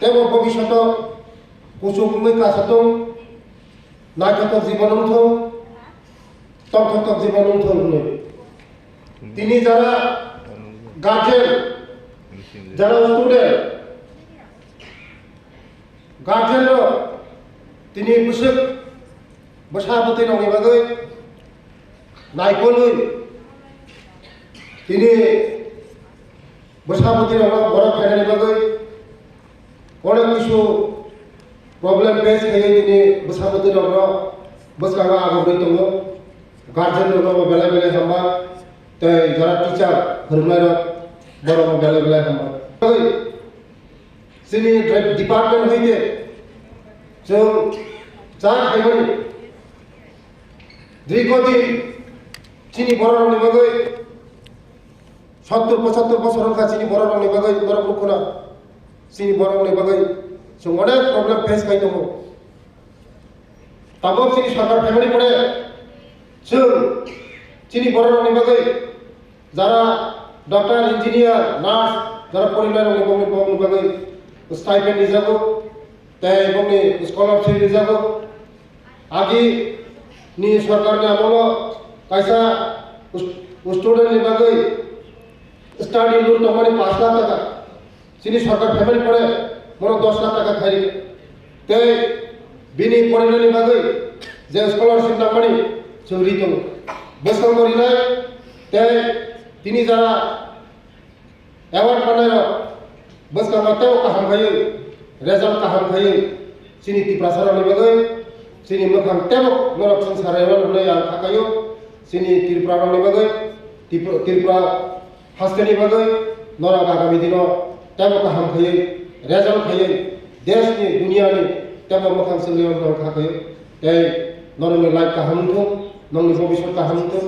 তেও ভবিষ্যৎ কুচুকুমি কাছাতং নাইকত জীবন উঠো তথ্যত জীবন উঠো তিনি যারা গার্জেন যারা স্টুডেন্ট গার্জেন তিনি বুসুক বসাপতি নংনি বাগৈ নাইকলুই তিনি বসাপতি নং বড় খাইনানি বাগৈ অনেক কিছু প্রবলেম ফেস খাইয়ে তিনি বসাপতি নং বসকাঙ্গা আগবৈ দङ গার্জেন নং বেলা বেলা হামবা যারা টিচার फोरोंनाय बड़ बेले बेले जोंनि डिपार्टमेंट हईते जों जा खायमोन दीर्घदिन चिनि बर' रावनि बागै 70-75 बছर हंखा चिनि बर' रावनि बागै बर'फोरखौना चिनि बर' रावनि बागै जों अनेक प्रब्लेम फेस खाय दङ दाबो चिनि सरकार फैमानि परे जों चिनि बर' रावनि बागै যারা ডক্টর ইঞ্জিনিয়ার নার্স যারা পরিবার এবং বাগে স্টাইপেন্ড হিসাব তাই এবং স্কলারশিপ হিসাব আগে নি সরকারকে আমল কাইসা স্টুডেন্ট বাগে স্টাডি লোন মানে 5 লাখ টাকা চিনি সরকার পেমেন্ট করে মনে 10 লাখ টাকা খাই তাই বিনি পরিবার বাগে যে স্কলারশিপ না মানে চুরি তো বসকাল করি না তাই তিনি যারা অ্যাওয়ার্ড বানায় বসকাল মাতেও কাহাম খাই রেজাল্ট কাহাম খাই চিনি ত্রিপুরা বাগে চিনি মোখাম তেব নরক সংসার এমন হলে আর থাকাইও চিনি ত্রিপুরা বাগে ত্রিপুরা হাস্তেনি বাগে নরক আগামী দিন তেব কাহাম খাই রেজাল্ট খাই দেশনি দুনিয়ানি তেব মোখাম সলিও থাকাই তাই নরমের লাইফ কাহামতো নংনি ভবিষ্যৎ কাহামতো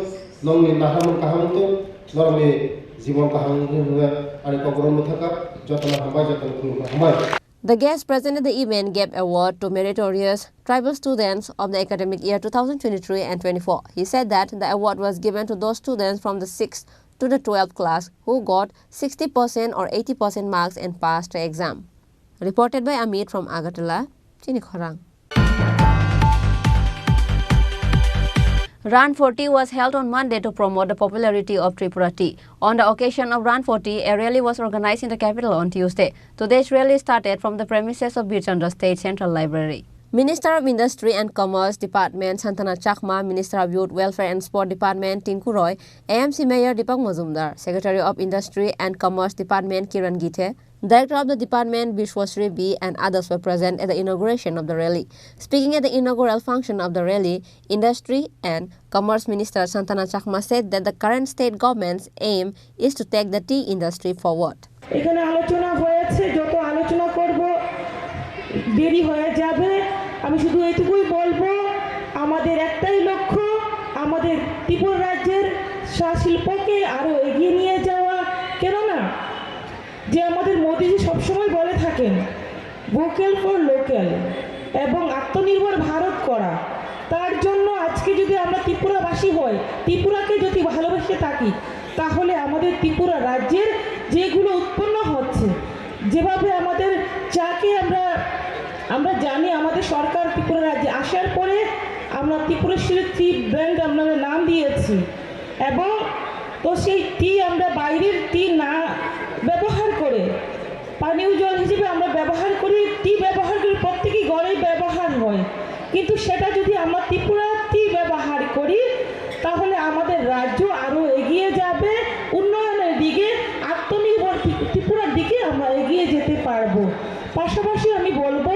নংনি নাহামন কাহামতো নরমে জীবন কাহামতো আরে কবরম থাকা যতন হামবাই যতন খুলুম হামবাই The guests present at the event gave award to meritorious tribal students of the academic year 2023 and 24. He said that the award was given to those students from the 6th to the 12th class who got 60% or 80% marks and passed the exam. Reported by Amit from Agartala, Chini Khorang. Run for Tea was held on Monday to promote the popularity of Tripura tea. On the occasion of Run for Tea, a rally was organized in the capital on Tuesday. Today's rally started from the premises of Birchandra State Central Library. Minister of Industry and Commerce Department Santana Chakma, Minister of Youth Welfare and Sport Department Tinku Roy, AMC Mayor Deepak Mazumdar, Secretary of Industry and Commerce Department Kiran Gite, Director of the Department Vishwasri B and others were present at the inauguration of the rally. Speaking at the inaugural function of the rally, Industry and Commerce Minister Santana Chakma said that the current state government's aim is to take the tea industry forward. এখানে আলোচনা হয়েছে, যত আলোচনা করব দেরি হয়ে যাবে। আমি শুধু এটুকুই বলবো, আমাদের একটাই লক্ষ্য, আমাদের ত্রিপুরা রাজ্যের চা শিল্পকে আরো এগিয়ে নিয়ে যাওয়া। কেননা যে আমাদের মোদিজি সবসময় বলে থাকেন ভোকাল ফর লোকাল এবং আত্মনির্ভর ভারত করা। তার জন্য আজকে যদি আমরা ত্রিপুরাবাসী হই, ত্রিপুরাকে যদি ভালোবেসে থাকি, তাহলে আমাদের ত্রিপুরা রাজ্যের যেগুলো উৎপন্ন হচ্ছে, যেভাবে আমাদের চাকে আমরা জানি, আমাদের সরকার ত্রিপুরা রাজ্যে আসার পরে আমরা ত্রিপুরেশ্বরী টি ব্র্যান্ড আমরা নাম দিয়েছি এবং তো সেই টি আমরা বাইরের টি না ব্যবহার করে পানীয় জল হিসেবে আমরা ব্যবহার করি, টি ব্যবহার করি, প্রত্যেকই ঘরে ব্যবহার হয়। কিন্তু সেটা যদি আমরা ত্রিপুরা টি ব্যবহার করি, তাহলে আমাদের রাজ্য আরও এগিয়ে যাবে, উন্নয়নের দিকে, আত্মনির্ভর ত্রিপুরার দিকে আমরা এগিয়ে যেতে পারবো। পাশাপাশি আমি বলবো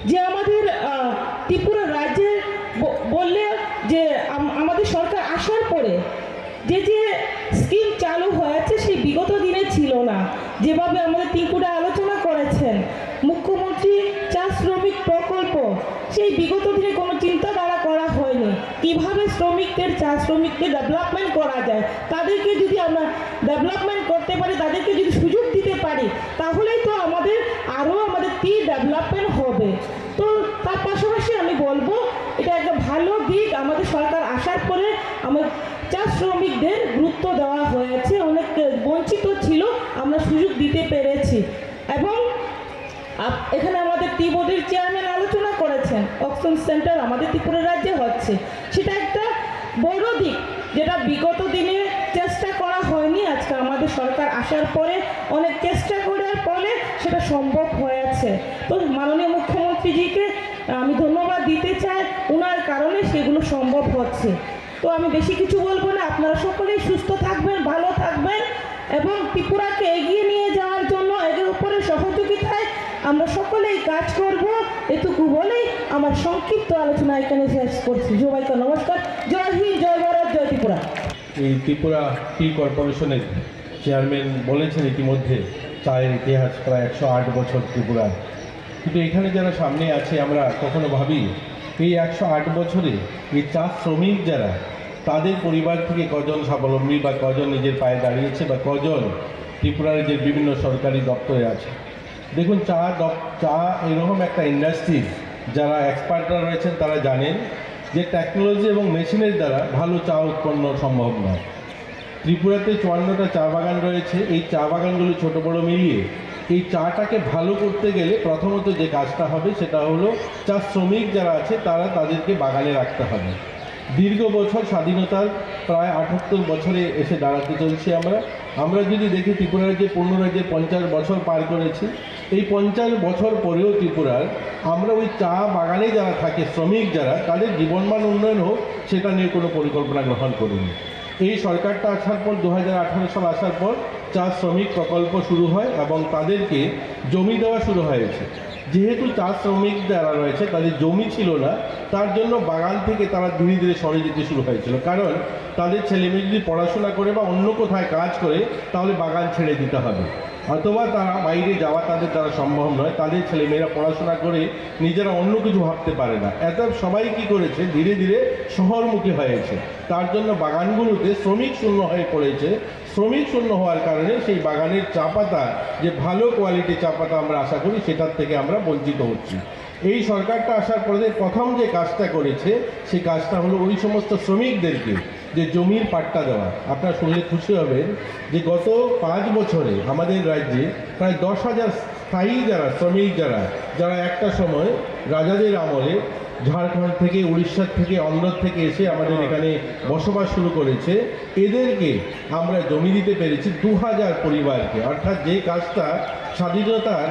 যে আমাদের ত্রিপুরা রাজ্যে বললে যে আমাদের সরকার আসার পরে যে স্কিম চালু হয়েছে সেই বিগত দিনে ছিল না। যেভাবে আমাদের ত্রিপুরা আলোচনা করেছেন মুখ্যমন্ত্রী চা শ্রমিক প্রকল্প, সেই বিগত দিনে কোনো চিন্তাধারা করা হয়নি কিভাবে চা শ্রমিকদের ডেভেলপমেন্ট করা যায়। তাদেরকে যদি আমরা ডেভেলপমেন্ট করতে পারি, তাদেরকে যদি সুযোগ দিতে পারি, তাহলেই তো আমাদের টি ডেভেলপমেন্ট হবে। তো তার পাশাপাশি আমি বলবো এটা একটা ভালো দিক, আমাদের সরকার আসার পরে আমার চা শ্রমিকদের গুরুত্ব দেওয়া হয়েছে, অনেক বঞ্চিত ছিল, আমরা সুযোগ দিতে পেরেছি। এবং এখানে আমাদের টি বোর্ডের চেয়ারম্যান আলোচনা করেছেন অকশন সেন্টার আমাদের ত্রিপুরা রাজ্যে হচ্ছে, সেটা একটা বড় দিক যেটা বিগত দিনে চেষ্টা করা হয়নি। আজকে আমাদের সরকার আসার পরে অনেক চেষ্টা করার ফলে সেটা সম্ভব হয়েছে। তো মাননীয় মুখ্যমন্ত্রীজিকে আমি ধন্যবাদ দিতে চাই, ওনার কারণে সেগুলো সম্ভব হচ্ছে। তো আমি বেশি কিছু বলবো না, আপনারা সকলেই সুস্থ থাকবেন, ভালো থাকবেন এবং ত্রিপুরাকে এগিয়ে নিয়ে যাওয়ার জন্য এদের উপরে সহযোগিতায় আমরা সকলেই কাজ করব। এটুকু বলেই আমার সংক্ষিপ্ত আলোচনা এখানে শেষ করছি। সবাইকে নমস্কার, জয় হিন্দ, জয় ভারত, জয় ত্রিপুরা। এই ত্রিপুরা টি কর্পোরেশনের চেয়ারম্যান বলেছেন ইতিমধ্যে চায়ের ইতিহাস প্রায় 108 বছর ত্রিপুরা। কিন্তু এখানে যারা সামনে আছে আমরা কখনো ভাবি এই 108 বছরে এই চা শ্রমিক যারা, তাদের পরিবার থেকে কজন স্বাবলম্বী বা কজন নিজের পায়ে দাঁড়িয়েছে বা কজন ত্রিপুরার যে বিভিন্ন সরকারি দপ্তরে আছে। দেখুন চা এরকম একটা ইন্ডাস্ট্রি, যারা এক্সপার্টরা রয়েছেন তারা জানেন যে টেকনোলজি এবং মেশিনের দ্বারা ভালো চা উৎপন্ন সম্ভব নয়। ত্রিপুরাতে 54টা চা বাগান রয়েছে। এই চা বাগানগুলো ছোট বড় মিলিয়ে এই চাটাকে ভালো করতে গেলে প্রথমত যে কাজটা হবে সেটা হলো চা শ্রমিক যারা আছে তাদেরকে বাগানে রাখতে হবে। দীর্ঘ বছর স্বাধীনতার প্রায় 78 বছরে এসে দাঁড়াতে চলছি আমরা যদি দেখি ত্রিপুরা রাজ্যে পূর্ণ রাজ্যে 50 বছর পার করেছি। এই 50 বছর পরেও ত্রিপুরার আমরা ওই চা বাগানে যারা থাকে শ্রমিক যারা তাদের জীবনমান উন্নয়ন হোক সেটা নিয়ে কোনো পরিকল্পনা গ্রহণ করিনি। এই সরকারটা আসার পর 2018 সাল আসার পর চা শ্রমিক প্রকল্প শুরু হয় এবং তাদেরকে জমি দেওয়া শুরু হয়েছে। যেহেতু চা শ্রমিক যারা রয়েছে তাদের জমি ছিল না, তার জন্য বাগান থেকে তারা ধীরে ধীরে সরে যেতে শুরু হয়েছিল। কারণ তাদের ছেলেমেয়ে যদি পড়াশোনা করে বা অন্য কোথায় কাজ করে তাহলে বাগান ছেড়ে দিতে হবে, অথবা তারা বাইরে যাওয়া তাদের দ্বারা সম্ভব নয়। তাদের ছেলেমেয়েরা পড়াশোনা করে নিজেরা অন্য কিছু ভাবতে পারে না। এত সবাই কি করেছে ধীরে ধীরে শহরমুখী হয়েছে, তার জন্য বাগানগুলোতে শ্রমিক শূন্য হয়ে পড়েছে। শ্রমিক শূন্য হওয়ার কারণে সেই বাগানের চা পাতা যে ভালো কোয়ালিটির চা পাতা আমরা আশা করি সেটার থেকে আমরা বঞ্চিত হচ্ছি। এই সরকারটা আসার পরে প্রথম যে কাজটা করেছে সেই কাজটা হলো ওই সমস্ত শ্রমিকদেরকে যে জমির পাট্টা দেওয়া। আপনারা শুনলে খুশি হবেন যে গত 5 বছরে আমাদের রাজ্যে প্রায় 10,000 স্থায়ী যারা শ্রমিক যারা একটা সময় রাজাদের আমলে ঝাড়খণ্ড থেকে, উড়িষ্যার থেকে, অন্ধ্র থেকে এসে আমাদের এখানে বসবাস শুরু করেছে, এদেরকে আমরা জমি দিতে পেরেছি 2000 পরিবারকে। অর্থাৎ যে কাজটা স্বাধীনতার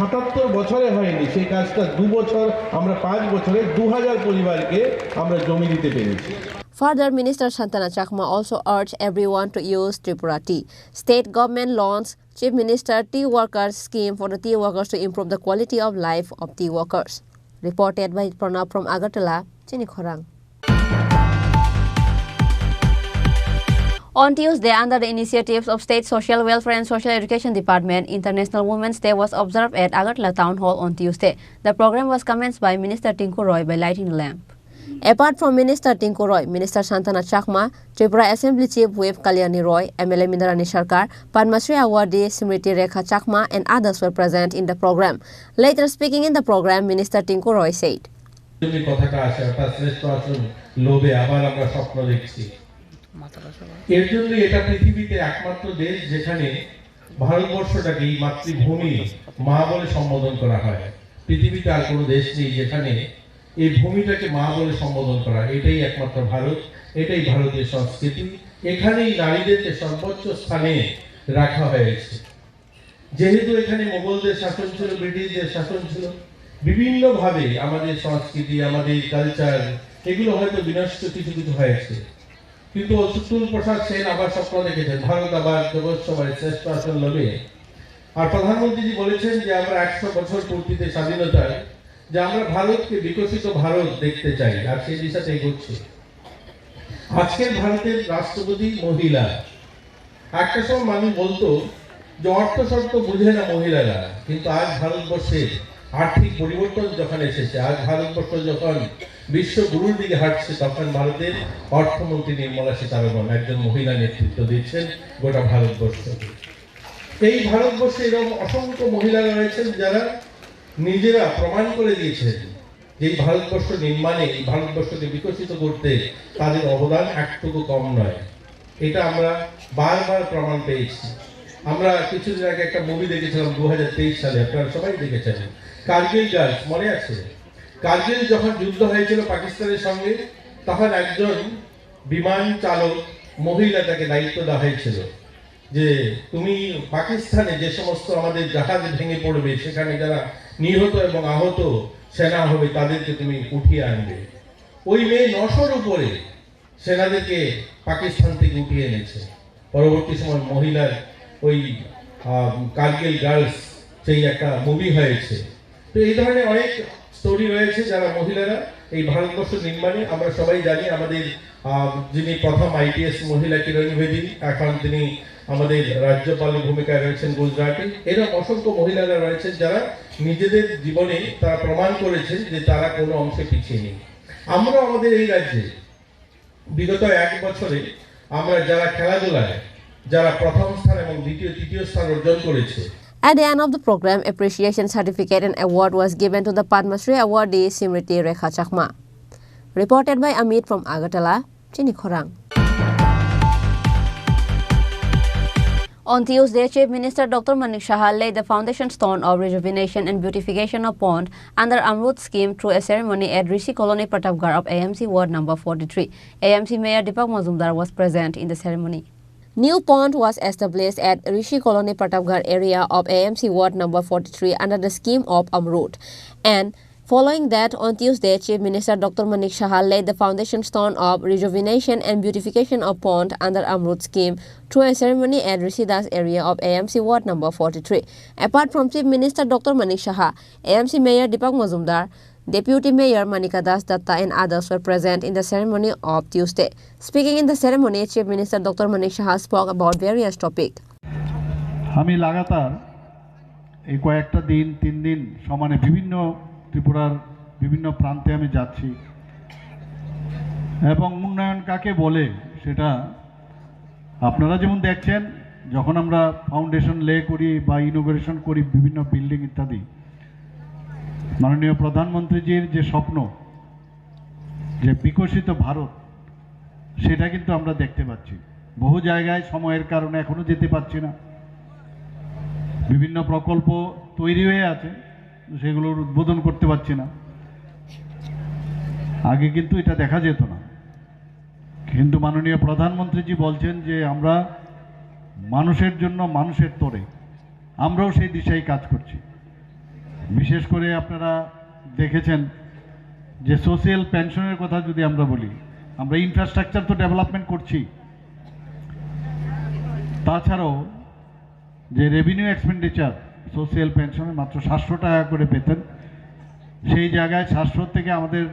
77 বছরে হয়নি সেই কাজটা 2 বছর আমরা 5 বছরে 2000 পরিবারকে আমরা জমি দিতে পেরেছি। Further, Minister Santana Chakma also urged everyone to use Tripura tea. State government launched Chief Minister Tea Workers Scheme for the tea workers to improve the quality of life of tea workers. Reported by Pranab from Agartala, Chini Khorang. On Tuesday, under the initiatives of State Social Welfare and Social Education Department, International Women's Day was observed at Agartala Town Hall on Tuesday. The program was commenced by Minister Tinku Roy by lighting a lamp. Apart from Minister Tinku Roy, Minister Santana Chakma, Tripura Assembly Chief Whip Kalyani Roy, MLA Mindarani Sarkar, Padma Shri awardee Smriti Rekha Chakma and others were present in the program. Later speaking in the program, Minister Tinku Roy said, এর জন্য এটা পৃথিবীতে একমাত্র দেশ যেখানে ভারতবর্ষটাকে এই মাতৃভূমি মা বলে সম্বোধন করা হয়। পৃথিবীতে আর কোনো দেশ নেই যেখানে এই ভূমিটাকে মা বলে সম্বোধন করা। এটাই একমাত্র ভারত, এটাই ভারতীয় সংস্কৃতি। এখানেই নারীদেরকে সর্বোচ্চ স্থানে রাখা হয়েছে। যেহেতু এখানে মোগলদের শাসন ছিল, ব্রিটিশদের শাসন ছিল, বিভিন্নভাবে আমাদের সংস্কৃতি, আমাদের কালচার এগুলো হয়তো বিনষ্ট কিছু কিছু হয়েছে। কিন্তু অচ্যুত প্রসাদ সেন আবার স্বপ্ন দেখেছেন ভারত আবার জগৎসভায় শ্রেষ্ঠ আসন লবে। আর প্রধানমন্ত্রীজি বলেছেন যে আমরা 100 বছর পূর্তিতে স্বাধীনতায় যে আমরা ভারতকে বিকশিত ভারত দেখতে চাই, আর সেই দিশাতে এগোচ্ছে। আজকের ভারতের রাষ্ট্রপতি মহিলা। একটা সময় মানুষ বলতো যে অর্থ শর্ত বুঝে না মহিলারা, কিন্তু আজ ভারতবর্ষে আর্থিক পরিবর্তন যখন এসেছে, আজ ভারতবর্ষ যখন বিশ্বগুরুর দিকে হাঁটছে, তখন ভারতের অর্থমন্ত্রী নির্মলা সীতারামন একজন মহিলা নেতৃত্ব দিচ্ছেন গোটা ভারতবর্ষকে। এই ভারতবর্ষে এরকম অসংখ্য মহিলারা রয়েছেন যারা নিজেরা প্রমাণ করে দিয়েছেন যে এই ভারতবর্ষ নির্মাণে, এই ভারতবর্ষকে বিকশিত করতে তাদের অবদান একটুকু কম নয়। এটা আমরা বারবার প্রমাণ পেয়েছি। আমরা কিছুদিন আগে একটা মুভি দেখেছিলাম 2023 সালে, আপনারা সবাই দেখেছেন, কার্গিল গার্লস, মনে আছে? কার্গিল যখন যুদ্ধ হয়েছিল পাকিস্তানের সঙ্গে, তখন একজন বিমান চালক মহিলা তাকে দায়িত্ব দেওয়া হয়েছিল যে তুমি পাকিস্তানে যে সমস্ত আমাদের জাহাজ ভেঙে পড়বে, সেখানে যারা নিহত এবং আহত সেনা হবে তাদেরকে তুমি উঠিয়ে আনবে। ওই মেয়ে 900-র উপরে সেনাদেরকে পাকিস্তান থেকে উঠিয়ে এনেছে। পরবর্তী সময় মহিলার ওই কার্গিল গার্লস সেই একটা মুভি হয়েছে। তো এই ধরনের অনেক স্টোরি রয়েছে যারা মহিলারা এই ভারতবর্ষ নির্মাণে। আমরা সবাই জানি আমাদের যিনি প্রথম IPS মহিলা কিরণ বেদী, এখন তিনি আমাদের রাজ্যপালের ভূমিকায় রয়েছেন গুজরাটে। এরকম অসংখ্য মহিলারা রয়েছেন যারা নিজেদের জীবনে তারা প্রমাণ করেছেন যে তারা কোনো অংশে পিছিয়ে নেই। আমরা আমাদের এই রাজ্যে বিগত 1 বছরে আমরা যারা খেলাধুলায় যারা প্রথম স্থান এবং দ্বিতীয় তৃতীয় স্থান অর্জন করেছে। At the end of the program, appreciation certificate and award was given to the Padma Shri awardee Smriti Rekha Chakma. Reported by Amit from Agartala, Chini Khorang. On Tuesday, Chief Minister Dr. Manik Saha laid the foundation stone of rejuvenation and beautification of pond under Amrut scheme through a ceremony at Rishi Colony Pratapgarh of AMC Ward number 43. AMC Mayor Deepak Mazumdar was present in the ceremony. New pond was established at Rishi Colony Pratapgarh area of AMC Ward number 43 under the scheme of Amrut. And following that, on Tuesday, Chief Minister Dr. Manik Saha laid the foundation stone of rejuvenation and beautification of pond under Amrut scheme through a ceremony at Rishidas area of AMC Ward number 43. Apart from Chief Minister Dr. Manik Saha, AMC Mayor Deepak Mazumdar, Deputy Mayor Manika Das Datta and others were present in the ceremony of Tuesday. Speaking in the ceremony, Chief Minister Dr. Manik Saha spoke about various topics. আমি লাগাতার এই কয়েকটা দিন 3 দিন সমানে বিভিন্ন ত্রিপুরার বিভিন্ন প্রান্তে আমি যাচ্ছি এবং উন্নয়ন কাকে বলে সেটা আপনারা যেমন দেখছেন যখন আমরা ফাউন্ডেশন লে করি বা ইনোগ্রেশন করি বিভিন্ন বিল্ডিং ইত্যাদি মাননীয় প্রধানমন্ত্রীজির যে স্বপ্ন যে বিকশিত ভারত সেটা কিন্তু আমরা দেখতে পাচ্ছি বহু জায়গায় সময়ের কারণে এখনো যেতে পারছি না বিভিন্ন প্রকল্প তৈরি হয়ে আছে সেগুলোর উদ্বোধন করতে পারছি না আগে কিন্তু এটা দেখা যেত না কিন্তু মাননীয় প্রধানমন্ত্রীজি বলছেন যে আমরা মানুষের জন্য মানুষের তরে আমরাও সেই দিশায় কাজ করছি বিশেষ করে আপনারা দেখেছেন যে সোশ্যাল পেনশনের কথা যদি আমরা বলি আমরা ইনফ্রাস্ট্রাকচার তো ডেভেলপমেন্ট করছি তাছাড়াও যে রেভিনিউ এক্সপেন্ডিচার সোশ্যাল পেনশনে মাত্র 700 টাকা করে পেতেন সেই জায়গায় 700 থেকে আমাদের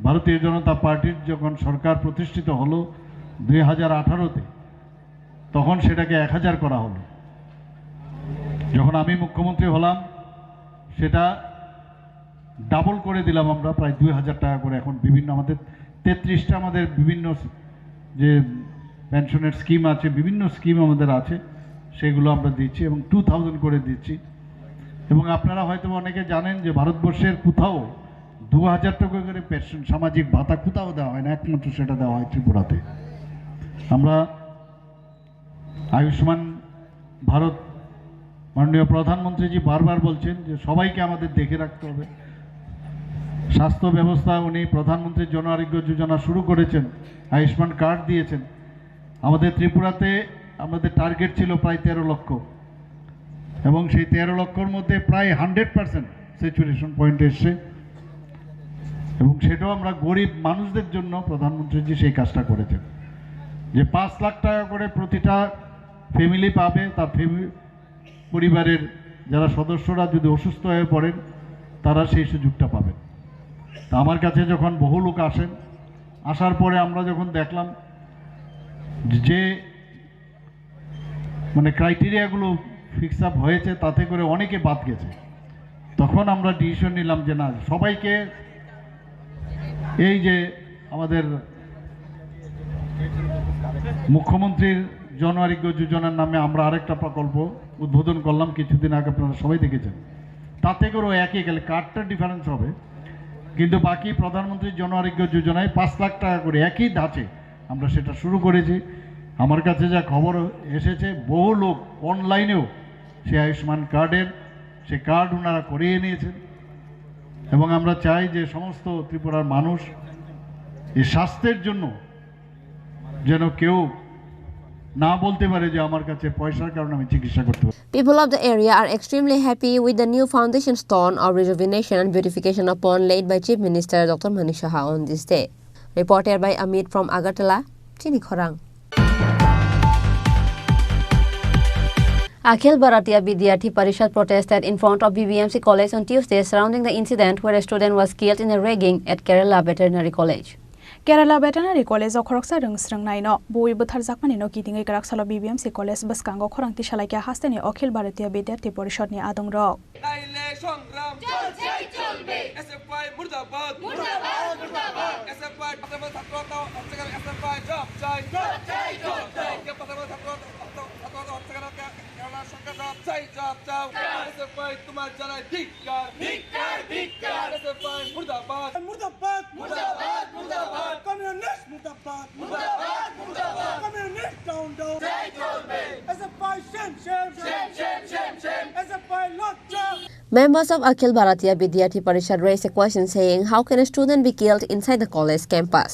ভারতীয় জনতা পার্টির যখন সরকার প্রতিষ্ঠিত হলো 2018-তে তখন সেটাকে 1000 করা হলো যখন আমি মুখ্যমন্ত্রী হলাম সেটা ডাবল করে দিলাম আমরা প্রায় 2000 টাকা করে এখন বিভিন্ন আমাদের 33টা আমাদের বিভিন্ন যে পেনশনের স্কিম আছে বিভিন্ন স্কিম আমাদের আছে সেগুলো আমরা দিচ্ছি এবং 2000 করে দিচ্ছি এবং আপনারা হয়তো অনেকে জানেন যে ভারতবর্ষের কোথাও 2000 টাকা করে পেনশন সামাজিক ভাতা কোথাও দেওয়া হয় না একমাত্র সেটা দেওয়া হয় ত্রিপুরাতে আমরা আয়ুষ্মান ভারত মাননীয় প্রধানমন্ত্রীজি বারবার বলছেন যে সবাইকে আমাদের দেখে রাখতে হবে স্বাস্থ্য ব্যবস্থা উনি প্রধানমন্ত্রী জন আরোগ্য যোজনা শুরু করেছেন আয়ুষ্মান কার্ড দিয়েছেন আমাদের ত্রিপুরাতে আমাদের টার্গেট ছিল প্রায় 13 লক্ষ এবং সেই 13 লক্ষর মধ্যে প্রায় 100% স্যাচুরেশন পয়েন্ট এসছে এবং সেটাও আমরা গরিব মানুষদের জন্য প্রধানমন্ত্রীজি সেই কাজটা করেছেন যে 5 লাখ টাকা করে প্রতিটা ফ্যামিলি পাবে তার পরিবারের যারা সদস্যরা যদি অসুস্থ হয়ে পড়েন তারা সেই সুযোগটা পাবেন তা আমার কাছে যখন বহু লোক আসেন আসার পরে আমরা যখন দেখলাম যে মানে ক্রাইটেরিয়াগুলো ফিক্স আপ হয়েছে তাতে করে অনেকে বাদ গেছে তখন আমরা ডিসিশন নিলাম যে না সবাইকে এই যে আমাদের মুখ্যমন্ত্রীর জন আরোগ্য যোজনার নামে আমরা আরেকটা প্রকল্প উদ্বোধন করলাম কিছুদিন আগে আপনারা সবাই দেখেছেন তাতে করেও একই গেলে কার্ডটা ডিফারেন্স হবে কিন্তু বাকি প্রধানমন্ত্রীর জন আরোগ্য যোজনায় 5 লাখ টাকা করে একই ধাঁচে আমরা সেটা শুরু করেছি আমার কাছে যা খবর এসেছে বহু লোক অনলাইনেও সে আয়ুষ্মান কার্ডের সে কার্ড ওনারা করিয়ে নিয়েছেন এবং আমরা চাই যে সমস্ত ত্রিপুরার মানুষ এই স্বাস্থ্যের জন্য যেন কেউ না বলতে পারে যে আমার কাছে পয়সার কারণে আমি চিকিৎসা করতে পারি People of the area are extremely happy with the new foundation stone of rejuvenation and beautification of pond laid by Chief Minister Dr. Manik Saha on this day. Reported by Amit from Agartala, Chini Khorang. Akhil Bharatiya Vidyarthi Parishad protested in front of BBMC College on Tuesday surrounding the incident where a student was killed in a ragging at Kerala Veterinary College. Kerala Veterinary College of Khoroksa Rungsrang Naino, Bui Buthar Zakmanino Kiting Karaksalo BBMC College Baskango Khorang Tishalaki Hastani Akhil Bharatiya Vidyarthi Parishad ni Adong Rok. Members of Akhil Bharatiya Vidyarthi Parishad raised a question saying, how can a student be killed inside the college campus?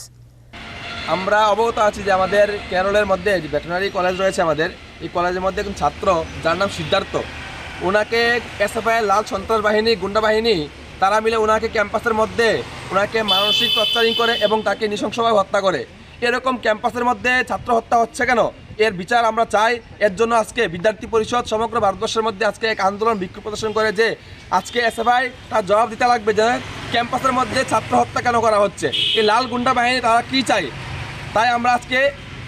আমরা অবগত আছি যে আমাদের কেরলের মধ্যে যে veterinary college রয়েছে আমাদের এই কলেজের মধ্যে একজন ছাত্র যার নাম সিদ্ধার্থ, ওনাকে এসএফআই লাল সন্ত্রাস বাহিনী গুন্ডা বাহিনী তারা মিলে ওনাকে ক্যাম্পাসের মধ্যে ওনাকে মানসিক টর্চারিং করে এবং তাকে নৃশংসভাবে হত্যা করে। এরকম ক্যাম্পাসের মধ্যে ছাত্র হত্যা হচ্ছে কেন, এর বিচার আমরা চাই। এর জন্য আজকে বিদ্যার্থী পরিষদ সমগ্র ভারতবর্ষের মধ্যে আজকে এক আন্দোলন বিক্ষোভ প্রদর্শন করে যে আজকে এসএফআই তার জবাব দিতে লাগবে যে ক্যাম্পাসের মধ্যে ছাত্র হত্যা কেন করা হচ্ছে, এই লাল গুন্ডা বাহিনী তারা কী চায়। তাই আমরা আজকে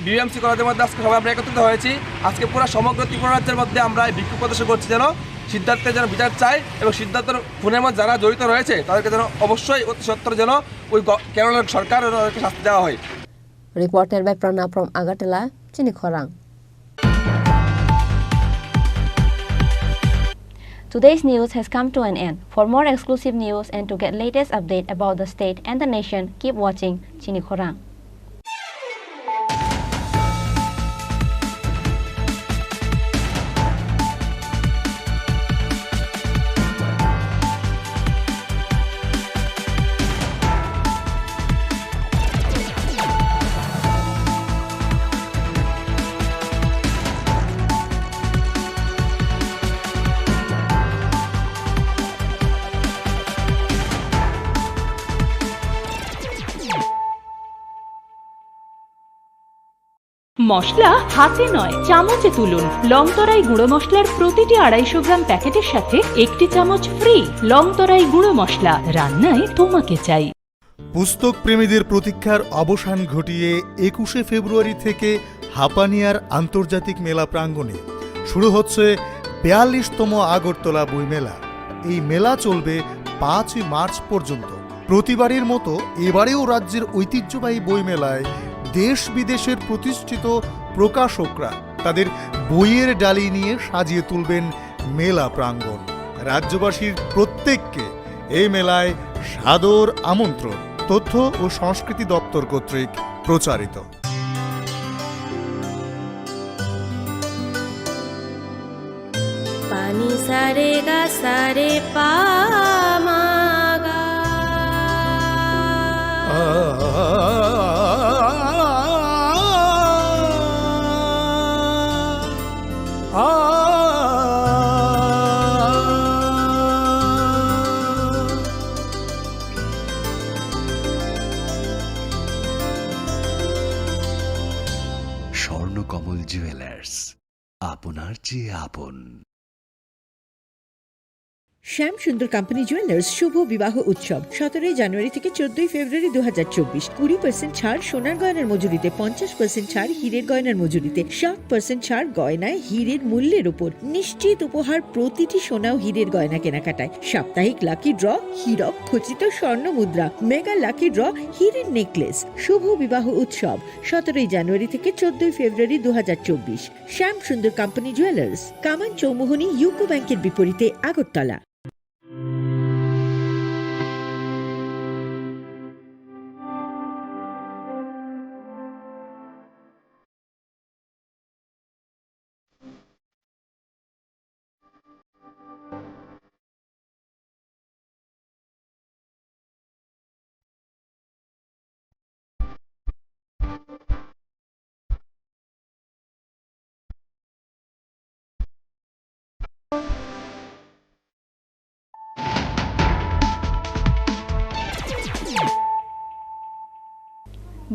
বিএমসি কলেজের মধ্যে আজকে সবাই আমরা একত্রিত হয়েছি। আজকে পুরো সমগ্র ত্রিপুরা রাজ্যের মধ্যে আমরা এই বিক্ষোভ প্রদর্শন করছি যেন সিদ্ধার্থের যেন বিচার চাই এবং সিদ্ধার্থের খুনের মধ্যে যারা জড়িত রয়েছে তাদেরকে যেন অবশ্যই অতি সত্বর যেন ওই কেরলের সরকার ওদেরকে শাস্তি দেওয়া হয়। Reported by Prana from Agartala, Chini Khorang. Today's news has come to an end. For more exclusive news and to get latest update about the state and the nation, keep watching Chini Khorang. মশলা হাতে নয় চামচে তুলুন। লংতরাই গুঁড়ো মশলার প্রতিটি 250 গ্রাম প্যাকেটের সাথে 1টি চামচ ফ্রি। লংতরাই গুঁড়ো মশলা, রান্নায় তোমাকে চাই। পুস্তক প্রেমীদের প্রতীক্ষার অবসান ঘটিয়ে 21শে ফেব্রুয়ারি থেকে হাপানিয়ার আন্তর্জাতিক মেলা প্রাঙ্গণে শুরু হচ্ছে 42তম আগরতলা বইমেলা। এই মেলা চলবে 5 মার্চ পর্যন্ত। প্রতিবারের মতো এবারেও রাজ্যের ঐতিহ্যবাহী বইমেলায় দেশ বিদেশের প্রতিষ্ঠিত প্রকাশকরা তাদের বইয়ের ডালি নিয়ে সাজিয়ে তুলবেন মেলা প্রাঙ্গণ। রাজ্যবাসীর প্রত্যেককে এই মেলায় সাদর আমন্ত্রণ। তথ্য ও সংস্কৃতি দপ্তর কর্তৃক প্রচারিত। পানি সারে গা সারে পামাগা স্বর্ণকমল জুয়েলার্স, আপনার চেয়ে আপন। শ্যাম সুন্দর কোম্পানি জুয়েলার্স শুভ বিবাহ উৎসব 17 জানুয়ারি থেকে 14 ফেব্রুয়ারি 2024। 20% ছাড় সোনার গয়নার মজুরিতে, 50% ছাড় হীরের গয়নার মজুরিতে, 60% ছাড় গয়নায় হীরের মূল্যের উপর, নিশ্চিত উপহার প্রতিটি সোনা ও হীরের গয়না কেনাকাটায়, সাপ্তাহিক লাকি ড্র, হীরক খচিত স্বর্ণ মুদ্রা, মেগা লাকি ড্র, হীরের নেকলেস। শুভ বিবাহ উৎসব 17 জানুয়ারি থেকে 14 ফেব্রুয়ারি 2024। শ্যাম সুন্দর কোম্পানি জুয়েলার্স, কামান চৌমুহনী ইউকো ব্যাংকের বিপরীতে, Agartala.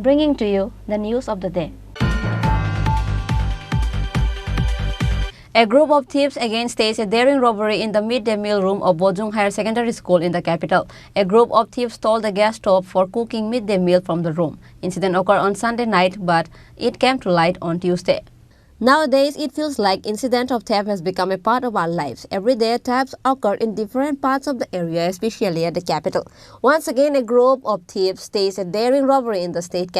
Bringing to you the news of the day. A group of thieves again staged a daring robbery in the midday meal room of Bojung Higher Secondary School in the capital. A group of thieves stole the gas stove for cooking midday meal from the room. Incident occurred on Sunday night, but it came to light on Tuesday. Nowadays, it feels like incident of theft has become a part of our lives. Every day, thefts occur in different parts of the area, especially at the capital. Once again, a group of thieves staged a daring robbery in the state capital.